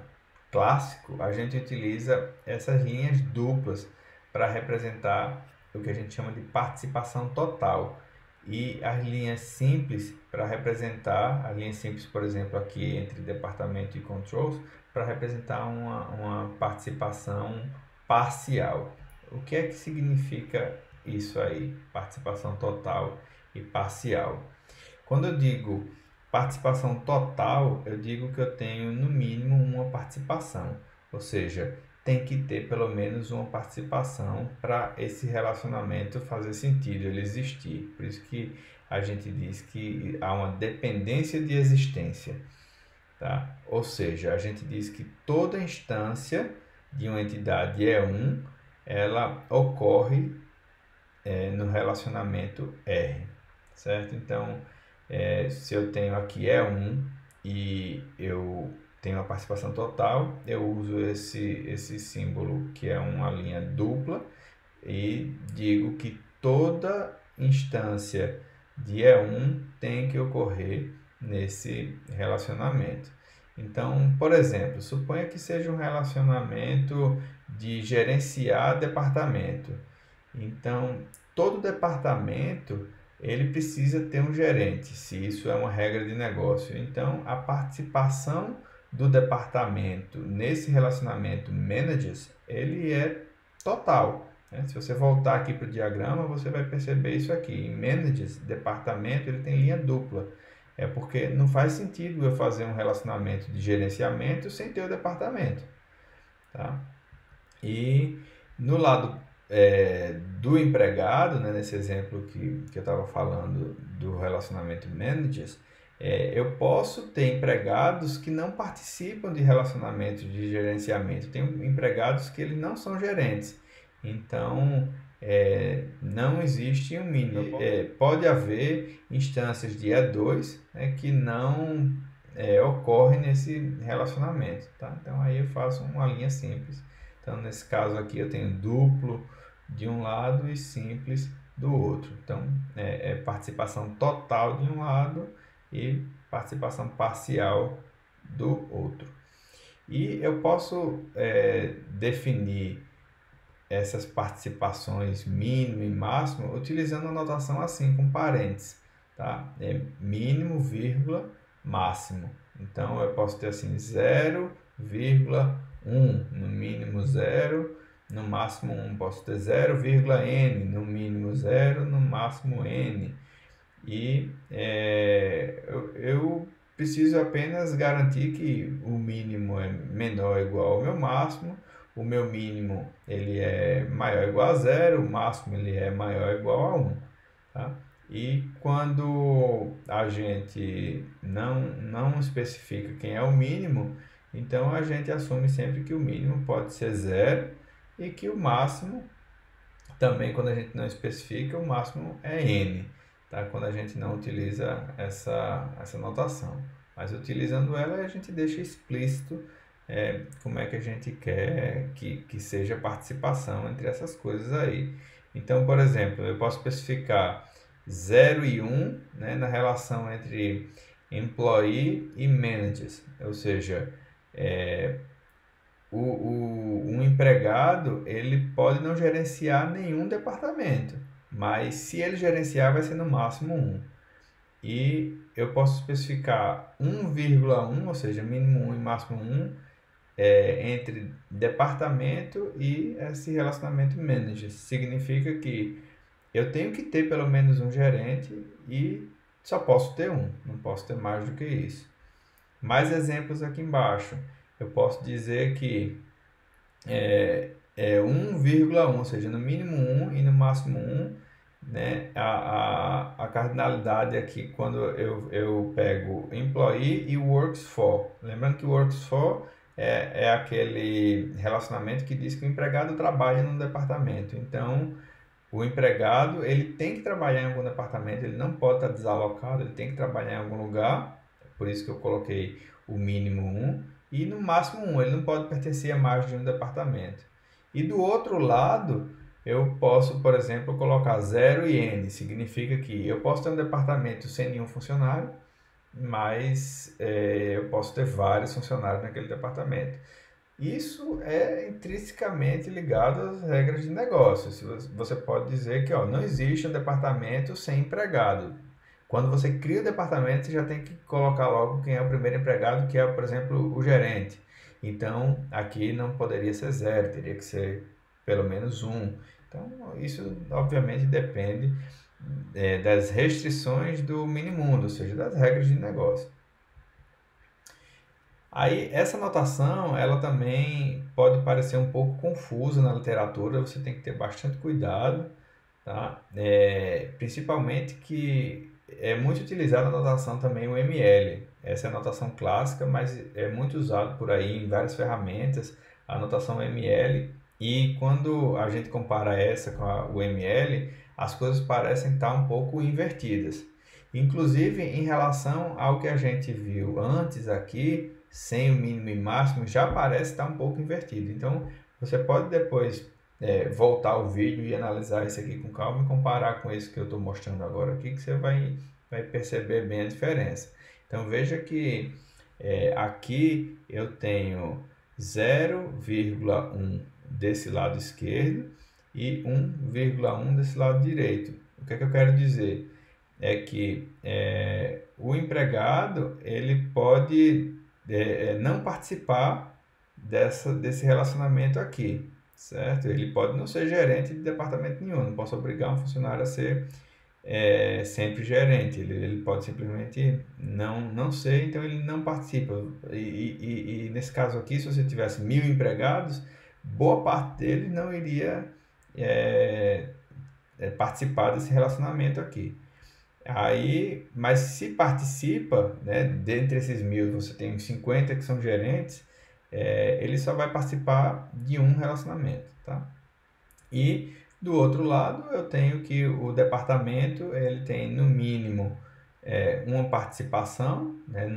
clássico, a gente utiliza essas linhas duplas para representar o que a gente chama de participação total. E as linhas simples para representar, as linhas simples, por exemplo, aqui entre departamento e controls, para representar uma participação parcial. O que é que significa isso aí? Participação total e parcial. Quando eu digo participação total, eu digo que eu tenho no mínimo uma participação, ou seja, tem que ter pelo menos uma participação para esse relacionamento fazer sentido, ele existir. Por isso que a gente diz que há uma dependência de existência, tá? Ou seja, a gente diz que toda instância de uma entidade E1, ela ocorre no relacionamento R, certo? Então, se eu tenho aqui E1 e eu tenho a participação total, eu uso esse símbolo que é uma linha dupla e digo que toda instância de E1 tem que ocorrer nesse relacionamento. Então, por exemplo, suponha que seja um relacionamento de gerenciar departamento. Então, todo departamento ele precisa ter um gerente, se isso é uma regra de negócio. Então, a participação do departamento nesse relacionamento managers, ele é total, né? Se você voltar aqui para o diagrama, você vai perceber isso aqui. Em managers, departamento, ele tem linha dupla. É porque não faz sentido eu fazer um relacionamento de gerenciamento sem ter o departamento, tá? E no lado do empregado, né, nesse exemplo que eu estava falando do relacionamento managers, eu posso ter empregados que não participam de relacionamento de gerenciamento. Tem empregados que eles não são gerentes. Então, não existe um mínimo. Pode haver instâncias de E2, né, que não ocorrem nesse relacionamento. Tá? Então, aí eu faço uma linha simples. Então, nesse caso aqui, eu tenho duplo de um lado e simples do outro. Então, é participação total de um lado e participação parcial do outro. E eu posso definir essas participações mínimo e máximo utilizando a notação assim, com parênteses. Tá? É mínimo, vírgula, máximo. Então, eu posso ter assim 0,1, no mínimo 0, no máximo 1. Posso ter 0,n, no mínimo 0, no máximo n. E eu preciso apenas garantir que o mínimo é menor ou igual ao meu máximo, o meu mínimo ele é maior ou igual a 0, o máximo ele é maior ou igual a 1. Tá? E quando a gente não especifica quem é o mínimo, então a gente assume sempre que o mínimo pode ser 0 e que o máximo, também quando a gente não especifica, o máximo é n, tá? Quando a gente não utiliza essa notação. Mas utilizando ela, a gente deixa explícito como é que a gente quer que seja a participação entre essas coisas aí. Então, por exemplo, eu posso especificar 0 e 1, né, na relação entre employee e managers, ou seja, um empregado ele pode não gerenciar nenhum departamento, mas se ele gerenciar vai ser no máximo 1. E eu posso especificar 1,1, ou seja, mínimo 1 e máximo 1, entre departamento e esse relacionamento manager. Significa que eu tenho que ter pelo menos um gerente e só posso ter um, não posso ter mais do que isso. Mais exemplos aqui embaixo. Eu posso dizer que é 1,1, ou seja, no mínimo 1 e no máximo 1, né? A cardinalidade aqui, quando eu pego employee e works for. Lembrando que works for é aquele relacionamento que diz que o empregado trabalha no departamento. Então, o empregado, ele tem que trabalhar em algum departamento, ele não pode estar desalocado, ele tem que trabalhar em algum lugar. Por isso que eu coloquei o mínimo 1 e no máximo 1, ele não pode pertencer a mais de um departamento. E do outro lado, eu posso, por exemplo, colocar 0 e N, significa que eu posso ter um departamento sem nenhum funcionário, mas eu posso ter vários funcionários naquele departamento. Isso é intrinsecamente ligado às regras de negócio. Você pode dizer que não existe um departamento sem empregado. Quando você cria o departamento, você já tem que colocar logo quem é o primeiro empregado, que é, por exemplo, o gerente. Então, aqui não poderia ser 0, teria que ser pelo menos 1. Então, isso obviamente depende das restrições do minimundo, ou seja, das regras de negócio. Aí, essa notação, ela também pode parecer um pouco confusa na literatura, você tem que ter bastante cuidado, tá? Principalmente que é muito utilizada a notação também o ML. Essa é a notação clássica, mas é muito usado por aí em várias ferramentas, a notação ML. E quando a gente compara essa com o ML, as coisas parecem estar um pouco invertidas. Inclusive, em relação ao que a gente viu antes aqui, sem o mínimo e máximo, já parece estar um pouco invertido. Então, você pode depois voltar o vídeo e analisar isso aqui com calma e comparar com isso que eu estou mostrando agora aqui, que você vai perceber bem a diferença. Então, veja que aqui eu tenho 0,1 desse lado esquerdo e 1,1 desse lado direito. O que é que eu quero dizer? É que o empregado ele pode não participar desse relacionamento aqui, certo? Ele pode não ser gerente de departamento nenhum, não posso obrigar um funcionário a ser sempre gerente, ele pode simplesmente não ser, então ele não participa. E nesse caso aqui, se você tivesse 1.000 empregados, boa parte deles não iria participar desse relacionamento aqui. Aí, mas se participa, né, dentre esses 1.000, você tem 50 que são gerentes, ele só vai participar de um relacionamento, tá? E do outro lado, eu tenho que o departamento ele tem no mínimo uma participação, né?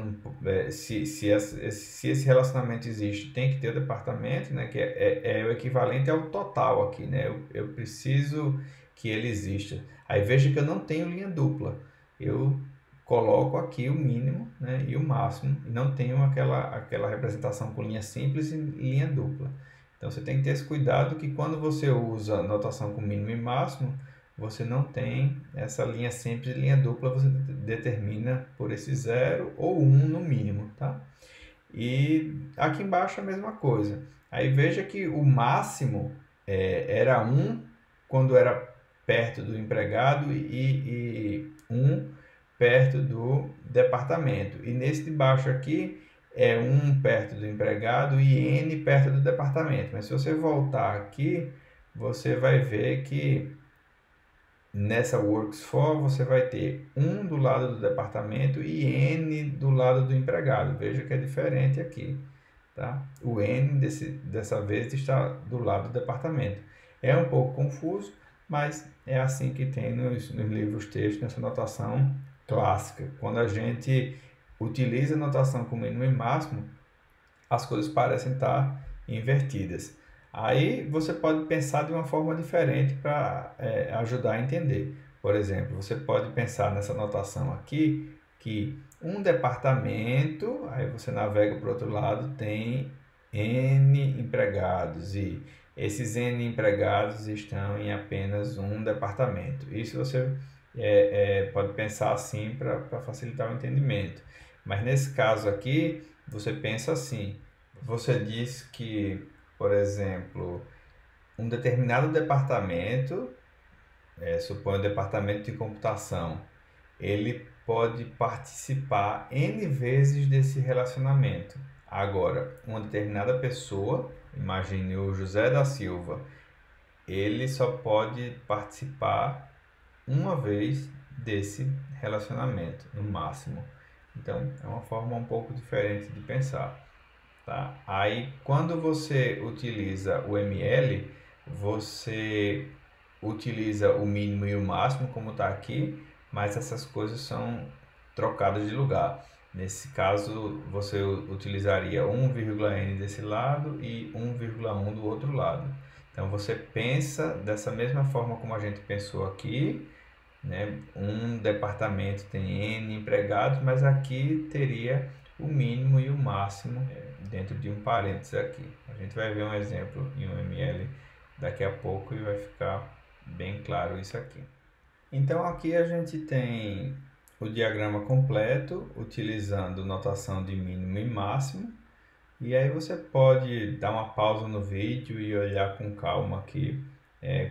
Se esse relacionamento existe, tem que ter o departamento, né? Que é o equivalente ao total aqui, né? Eu preciso que ele exista. Aí veja que eu não tenho linha dupla. Eu coloco aqui o mínimo, né, e o máximo, e não tenho aquela representação com linha simples e linha dupla. Então você tem que ter esse cuidado que quando você usa notação com mínimo e máximo, você não tem essa linha simples e linha dupla, você determina por esse 0 ou 1 no mínimo, tá? E aqui embaixo a mesma coisa. Aí veja que o máximo era 1 quando era perto do empregado e 1 perto do departamento. E nesse de baixo aqui é 1 perto do empregado e N perto do departamento. Mas se você voltar aqui, você vai ver que nessa Works For você vai ter 1 do lado do departamento e N do lado do empregado. Veja que é diferente aqui. Tá? O N dessa vez está do lado do departamento. É um pouco confuso, mas é assim que tem nos livros textos, nessa notação clássica. Quando a gente utiliza a notação com mínimo e máximo, as coisas parecem estar invertidas. Aí você pode pensar de uma forma diferente para ajudar a entender. Por exemplo, você pode pensar nessa notação aqui que um departamento, aí você navega para o outro lado, tem N empregados e esses N empregados estão em apenas um departamento. Isso você pode pensar assim para facilitar o entendimento. Mas nesse caso aqui, você pensa assim, você diz que, por exemplo, um determinado departamento, suponha o departamento de computação, ele pode participar N vezes desse relacionamento. Agora, uma determinada pessoa, imagine o José da Silva, ele só pode participar uma vez desse relacionamento, no máximo. Então, é uma forma um pouco diferente de pensar, tá? Aí, quando você utiliza o ML, você utiliza o mínimo e o máximo, como está aqui, mas essas coisas são trocadas de lugar. Nesse caso, você utilizaria 1,n desse lado e 1,1 do outro lado. Então, você pensa dessa mesma forma como a gente pensou aqui, né? Um departamento tem N empregados, mas aqui teria o mínimo e o máximo dentro de um parênteses aqui. A gente vai ver um exemplo em um ML daqui a pouco e vai ficar bem claro isso aqui. Então aqui a gente tem o diagrama completo utilizando notação de mínimo e máximo. E aí você pode dar uma pausa no vídeo e olhar com calma aqui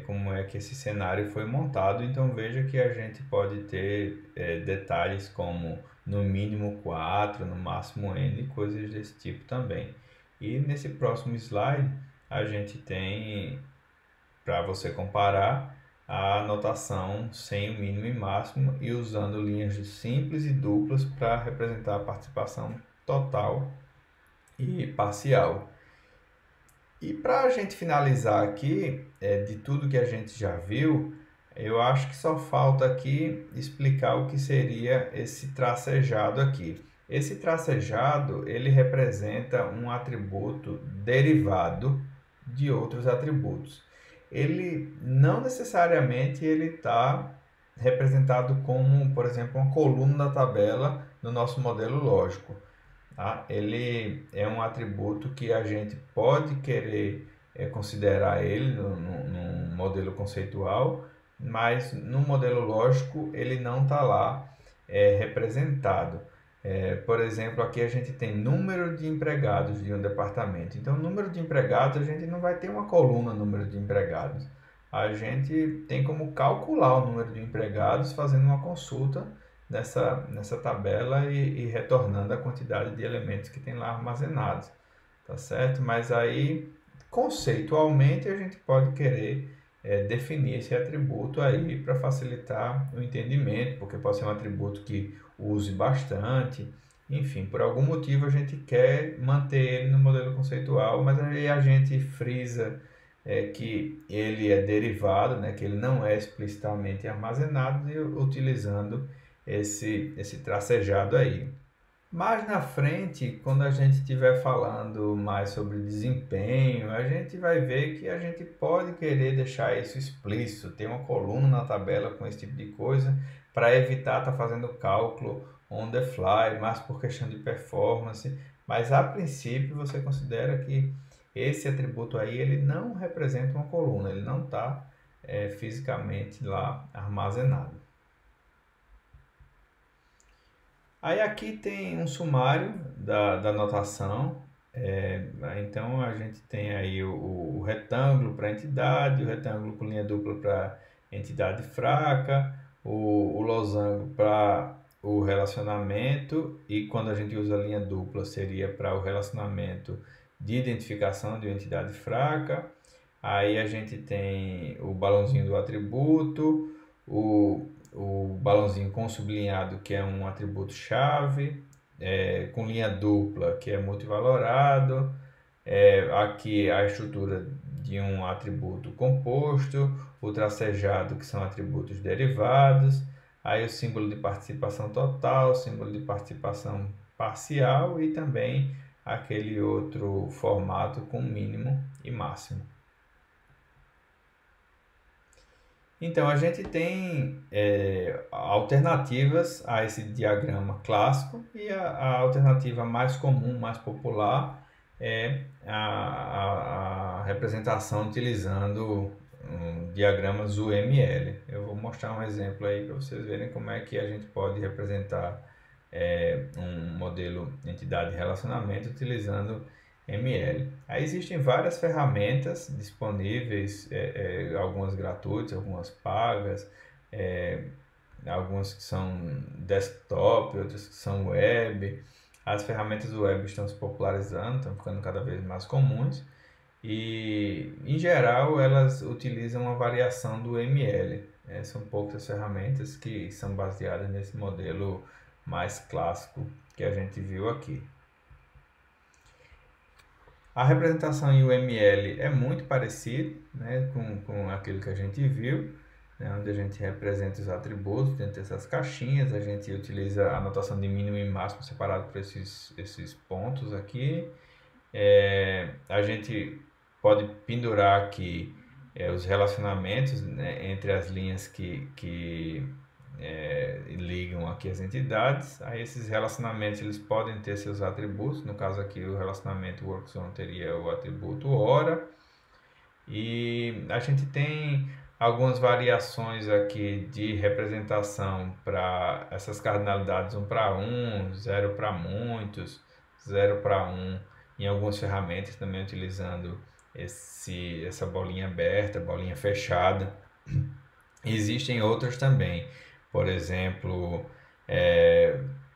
como é que esse cenário foi montado. Então veja que a gente pode ter detalhes como no mínimo 4, no máximo N, coisas desse tipo também. E nesse próximo slide a gente tem, para você comparar, a notação sem o mínimo e máximo e usando linhas simples e duplas para representar a participação total e parcial. E para a gente finalizar aqui, de tudo que a gente já viu, eu acho que só falta aqui explicar o que seria esse tracejado aqui. Esse tracejado, ele representa um atributo derivado de outros atributos. Ele não necessariamente ele está representado como, por exemplo, uma coluna da tabela no nosso modelo lógico. Tá? Ele é um atributo que a gente pode querer considerar ele no modelo conceitual, mas no modelo lógico ele não está lá representado. Por exemplo, aqui a gente tem número de empregados de um departamento. Então, número de empregados, a gente não vai ter uma coluna número de empregados. A gente tem como calcular o número de empregados fazendo uma consulta nessa tabela e retornando a quantidade de elementos que tem lá armazenados, tá certo? Mas aí, conceitualmente, a gente pode querer definir esse atributo aí para facilitar o entendimento, porque pode ser um atributo que use bastante, enfim, por algum motivo a gente quer manter ele no modelo conceitual, mas aí a gente frisa que ele é derivado, né, que ele não é explicitamente armazenado, e utilizando esse tracejado aí. Mais na frente, quando a gente estiver falando mais sobre desempenho, a gente vai ver que a gente pode querer deixar isso explícito, ter uma coluna na tabela com esse tipo de coisa, para evitar estar fazendo cálculo on the fly, mais por questão de performance, mas a princípio você considera que esse atributo aí ele não representa uma coluna, ele não está fisicamente lá armazenado. Aí aqui tem um sumário da notação. Então a gente tem aí o retângulo para entidade, o retângulo com linha dupla para entidade fraca, o losango para o relacionamento, e quando a gente usa a linha dupla seria para o relacionamento de identificação de uma entidade fraca. Aí a gente tem o balãozinho do atributo, o balãozinho com sublinhado, que é um atributo chave, com linha dupla, que é multivalorado, aqui a estrutura de um atributo composto, o tracejado, que são atributos derivados, aí o símbolo de participação total, o símbolo de participação parcial e também aquele outro formato com mínimo e máximo. Então, a gente tem alternativas a esse diagrama clássico, e a alternativa mais comum, mais popular, é a representação utilizando diagramas UML. Eu vou mostrar um exemplo aí para vocês verem como é que a gente pode representar um modelo entidade de relacionamento utilizando ML. Aí existem várias ferramentas disponíveis, algumas gratuitas, algumas pagas, algumas que são desktop, outras que são web. As ferramentas web estão se popularizando, estão ficando cada vez mais comuns e, em geral, elas utilizam uma variação do ML. São poucas ferramentas que são baseadas nesse modelo mais clássico que a gente viu aqui. A representação em UML é muito parecida, né, com aquilo que a gente viu, né, onde a gente representa os atributos dentro dessas caixinhas. A gente utiliza a notação de mínimo e máximo separado por esses pontos aqui. A gente pode pendurar aqui os relacionamentos, né, entre as linhas que ligam aqui as entidades. Aí esses relacionamentos eles podem ter seus atributos. No caso aqui, o relacionamento workzone teria o atributo hora. E a gente tem algumas variações aqui de representação para essas cardinalidades 1 para 1, 0 para muitos, 0 para 1, em algumas ferramentas também utilizando essa bolinha aberta, bolinha fechada. Existem outras também, por exemplo,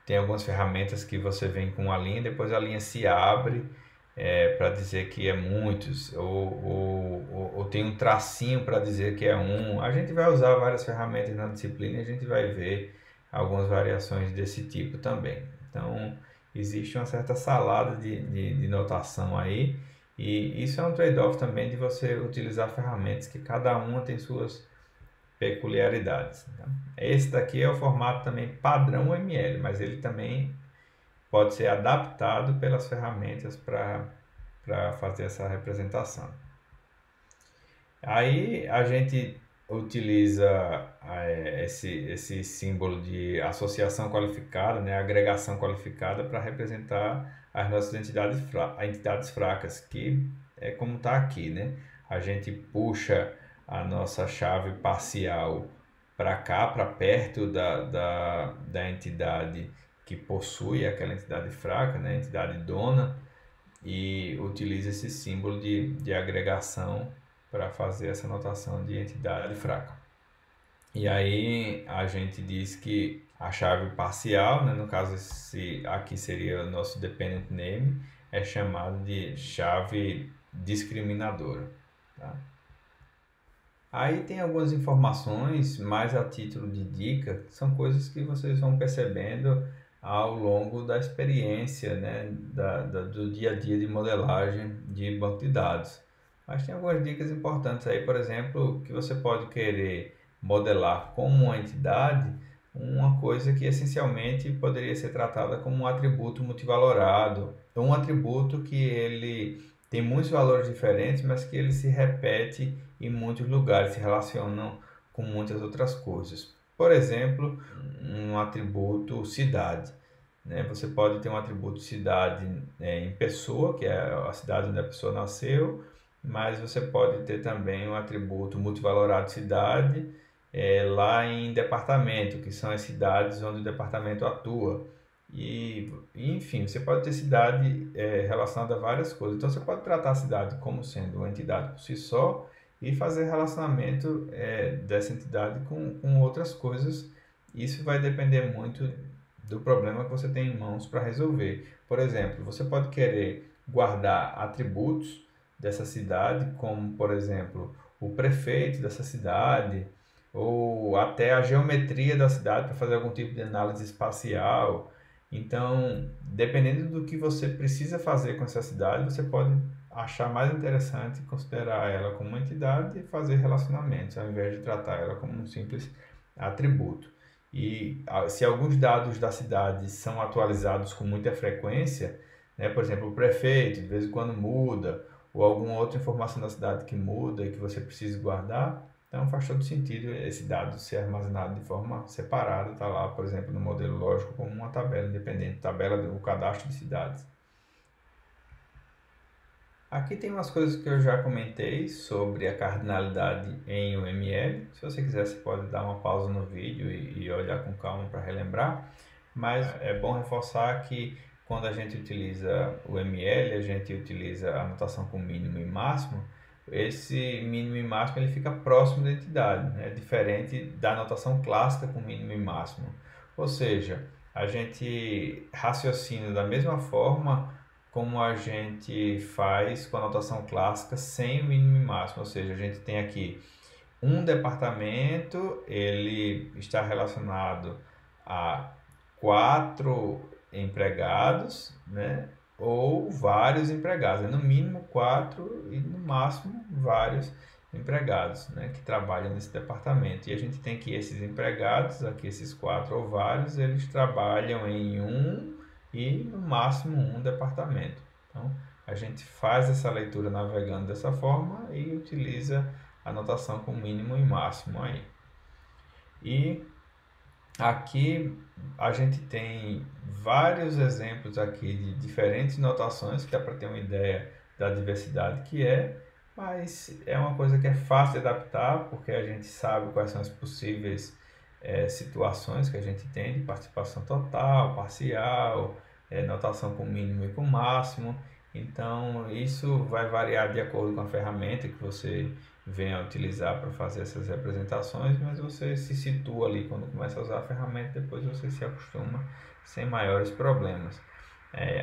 tem algumas ferramentas que você vem com uma linha, depois a linha se abre para dizer que é muitos, ou tem um tracinho para dizer que é um. A gente vai usar várias ferramentas na disciplina e a gente vai ver algumas variações desse tipo também. Então, existe uma certa salada de notação aí, e isso é um trade-off também de você utilizar ferramentas que cada uma tem suas peculiaridades. Tá? Esse daqui é o formato também padrão ML, mas ele também pode ser adaptado pelas ferramentas para fazer essa representação. Aí a gente utiliza esse símbolo de associação qualificada, né, agregação qualificada, para representar as nossas entidades fracas, que é como está aqui, né? A gente puxa a nossa chave parcial para cá, para perto da entidade que possui aquela entidade fraca, né, entidade dona, e utiliza esse símbolo de agregação para fazer essa notação de entidade fraca. E aí a gente diz que a chave parcial, né, no caso aqui seria o nosso dependent name, é chamado de chave discriminadora. Tá? Aí tem algumas informações mais a título de dica, são coisas que vocês vão percebendo ao longo da experiência, né, do dia a dia de modelagem de banco de dados. Mas tem algumas dicas importantes aí, por exemplo, que você pode querer modelar como uma entidade, uma coisa que essencialmente poderia ser tratada como um atributo multivalorado, um atributo que ele tem muitos valores diferentes, mas que ele se repete em muitos lugares, se relacionam com muitas outras coisas. Por exemplo, um atributo cidade. Né? Você pode ter um atributo cidade em pessoa, que é a cidade onde a pessoa nasceu, mas você pode ter também um atributo multivalorado cidade lá em departamento, que são as cidades onde o departamento atua. E, enfim, você pode ter cidade relacionada a várias coisas. Então, você pode tratar a cidade como sendo uma entidade por si só e fazer relacionamento dessa entidade com outras coisas. Isso vai depender muito do problema que você tem em mãos para resolver. Por exemplo, você pode querer guardar atributos dessa cidade, como, por exemplo, o prefeito dessa cidade, ou até a geometria da cidade para fazer algum tipo de análise espacial. Então, dependendo do que você precisa fazer com essa cidade, você pode achar mais interessante considerar ela como uma entidade e fazer relacionamentos, ao invés de tratar ela como um simples atributo. E se alguns dados da cidade são atualizados com muita frequência, né, por exemplo, o prefeito de vez em quando muda, ou alguma outra informação da cidade que muda e que você precisa guardar, então faz todo sentido esse dado ser armazenado de forma separada, está lá, por exemplo, no modelo lógico como uma tabela independente, tabela do cadastro de cidades. Aqui tem umas coisas que eu já comentei sobre a cardinalidade em UML. Se você quiser, você pode dar uma pausa no vídeo e olhar com calma para relembrar. Mas é bom reforçar que quando a gente utiliza o ML, a gente utiliza a notação com mínimo e máximo. esse mínimo e máximo ele fica próximo da entidade, né? Diferente da notação clássica com mínimo e máximo. Ou seja, a gente raciocina da mesma forma como a gente faz com a notação clássica sem o mínimo e máximo. Ou seja, a gente tem aqui um departamento, ele está relacionado a 4 empregados, né? Ou vários empregados, no mínimo 4 e no máximo vários empregados, né? Que trabalham nesse departamento. E a gente tem que esses empregados, aqui esses 4 ou vários, eles trabalham em um e no máximo um departamento. Então, a gente faz essa leitura navegando dessa forma e utiliza a notação com mínimo e máximo aí. E aqui a gente tem vários exemplos aqui de diferentes notações, que dá para ter uma ideia da diversidade que é, mas é uma coisa que é fácil de adaptar, porque a gente sabe quais são as possíveis situações que a gente tem de participação total, parcial, notação com mínimo e com máximo. Então, isso vai variar de acordo com a ferramenta que você venha a utilizar para fazer essas representações, mas você se situa ali quando começa a usar a ferramenta, depois você se acostuma sem maiores problemas.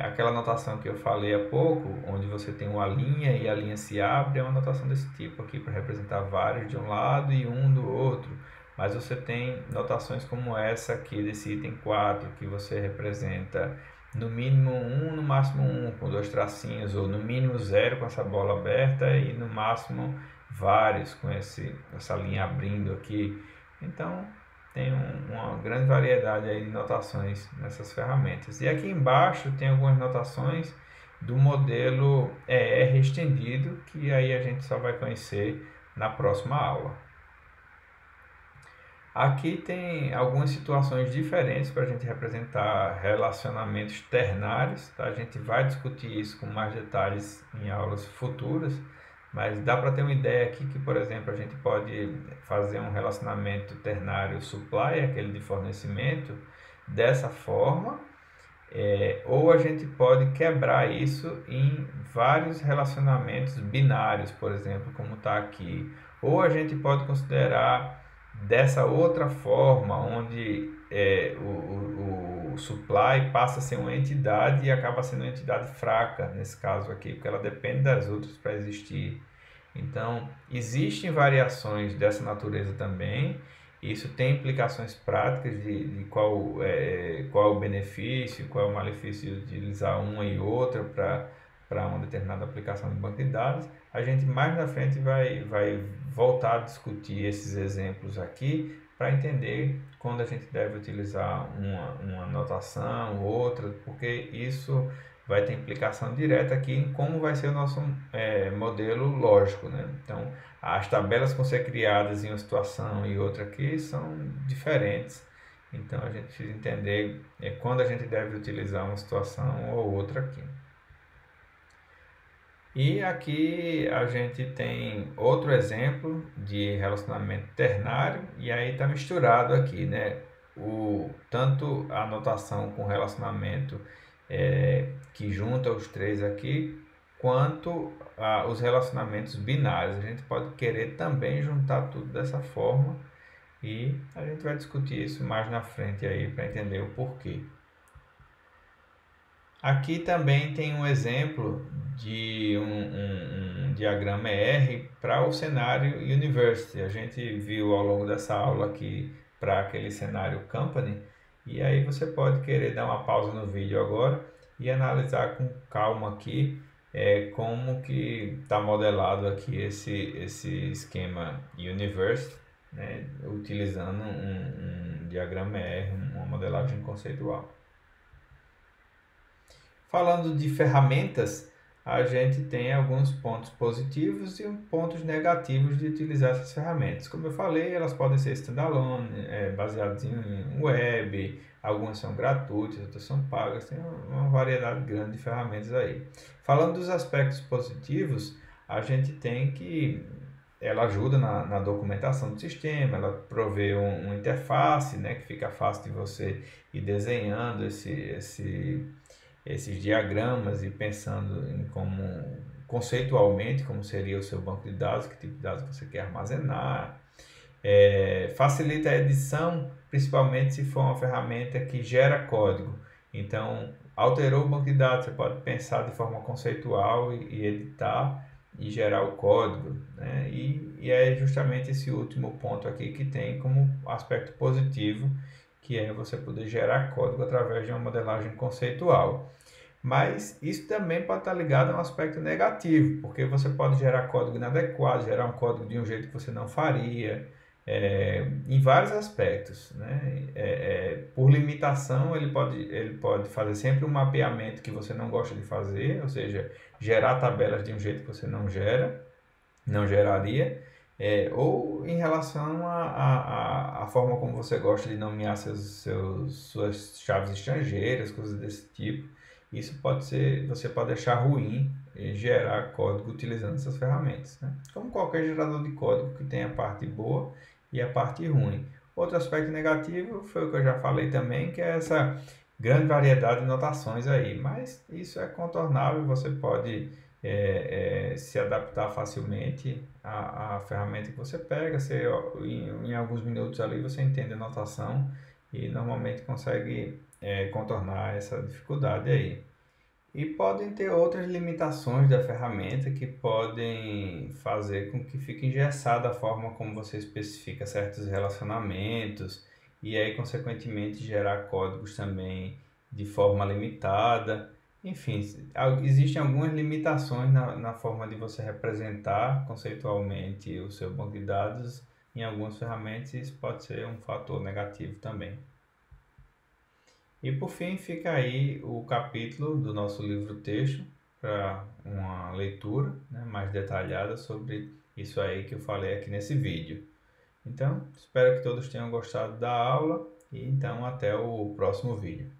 Aquela notação que eu falei há pouco, onde você tem uma linha e a linha se abre, é uma notação desse tipo aqui, para representar vários de um lado e um do outro. Mas você tem notações como essa aqui, desse item 4, que você representa no mínimo 1, no máximo 1, com 2 tracinhos, ou no mínimo 0 com essa bola aberta e no máximo vários com essa linha abrindo aqui. Então, tem uma grande variedade aí de notações nessas ferramentas. E aqui embaixo tem algumas notações do modelo ER estendido, que aí a gente só vai conhecer na próxima aula. Aqui tem algumas situações diferentes para a gente representar relacionamentos ternários, tá? A gente vai discutir isso com mais detalhes em aulas futuras, mas dá para ter uma ideia aqui que, por exemplo, a gente pode fazer um relacionamento ternário supply, aquele de fornecimento, dessa forma, ou a gente pode quebrar isso em vários relacionamentos binários, por exemplo, como está aqui. Ou a gente pode considerar dessa outra forma, onde o supply passa a ser uma entidade e acaba sendo uma entidade fraca, nesse caso aqui, porque ela depende das outras para existir. Então, existem variações dessa natureza também. Isso tem implicações práticas de qual é o benefício, qual é o malefício de utilizar uma e outra para uma determinada aplicação de banco de dados. A gente mais na frente vai voltar a discutir esses exemplos aqui para entender quando a gente deve utilizar uma notação, outra, porque isso vai ter implicação direta aqui em como vai ser o nosso modelo lógico, né? Então, as tabelas que vão ser criadas em uma situação e outra aqui são diferentes. Então, a gente precisa entender quando a gente deve utilizar uma situação ou outra aqui. E aqui a gente tem outro exemplo de relacionamento ternário, e aí está misturado aqui, né? Tanto a notação com relacionamento que junta os três aqui, quanto os relacionamentos binários. A gente pode querer também juntar tudo dessa forma, e a gente vai discutir isso mais na frente aí para entender o porquê. Aqui também tem um exemplo de um diagrama ER para o cenário University. A gente viu ao longo dessa aula aqui para aquele cenário Company, e aí você pode querer dar uma pausa no vídeo agora e analisar com calma aqui como que está modelado aqui esse esquema University, né, utilizando um diagrama ER, uma modelagem conceitual. Falando de ferramentas, a gente tem alguns pontos positivos e pontos negativos de utilizar essas ferramentas. Como eu falei, elas podem ser standalone, baseadas em web, algumas são gratuitas, outras são pagas, tem uma variedade grande de ferramentas aí. Falando dos aspectos positivos, a gente tem que ela ajuda na documentação do sistema, ela provê uma interface, né, que fica fácil de você ir desenhando esses diagramas e pensando em conceitualmente como seria o seu banco de dados, que tipo de dados você quer armazenar. Facilita a edição, principalmente se for uma ferramenta que gera código. Então, alterou o banco de dados, você pode pensar de forma conceitual e editar e gerar o código, né? E é justamente esse último ponto aqui que tem como aspecto positivo, que é você poder gerar código através de uma modelagem conceitual. Mas isso também pode estar ligado a um aspecto negativo, porque você pode gerar código inadequado, gerar um código de um jeito que você não faria, em vários aspectos, né? Por limitação, ele pode fazer sempre um mapeamento que você não gosta de fazer, ou seja, gerar tabelas de um jeito que você não geraria, ou em relação à forma como você gosta de nomear suas chaves estrangeiras, coisas desse tipo. Isso pode ser, você pode achar ruim gerar código utilizando essas ferramentas, né? Como qualquer gerador de código que tem a parte boa e a parte ruim. Outro aspecto negativo foi o que eu já falei também, que é essa grande variedade de notações aí, mas isso é contornável, você pode se adaptar facilmente à ferramenta que você pega, em alguns minutos ali você entende a notação e normalmente consegue contornar essa dificuldade aí. E podem ter outras limitações da ferramenta que podem fazer com que fique engessada a forma como você especifica certos relacionamentos e aí, consequentemente, gerar códigos também de forma limitada. Enfim, existem algumas limitações na forma de você representar conceitualmente o seu banco de dados em algumas ferramentas e isso pode ser um fator negativo também. E por fim fica aí o capítulo do nosso livro-texto para uma leitura, né, mais detalhada sobre isso aí que eu falei aqui nesse vídeo. Então, espero que todos tenham gostado da aula e então até o próximo vídeo.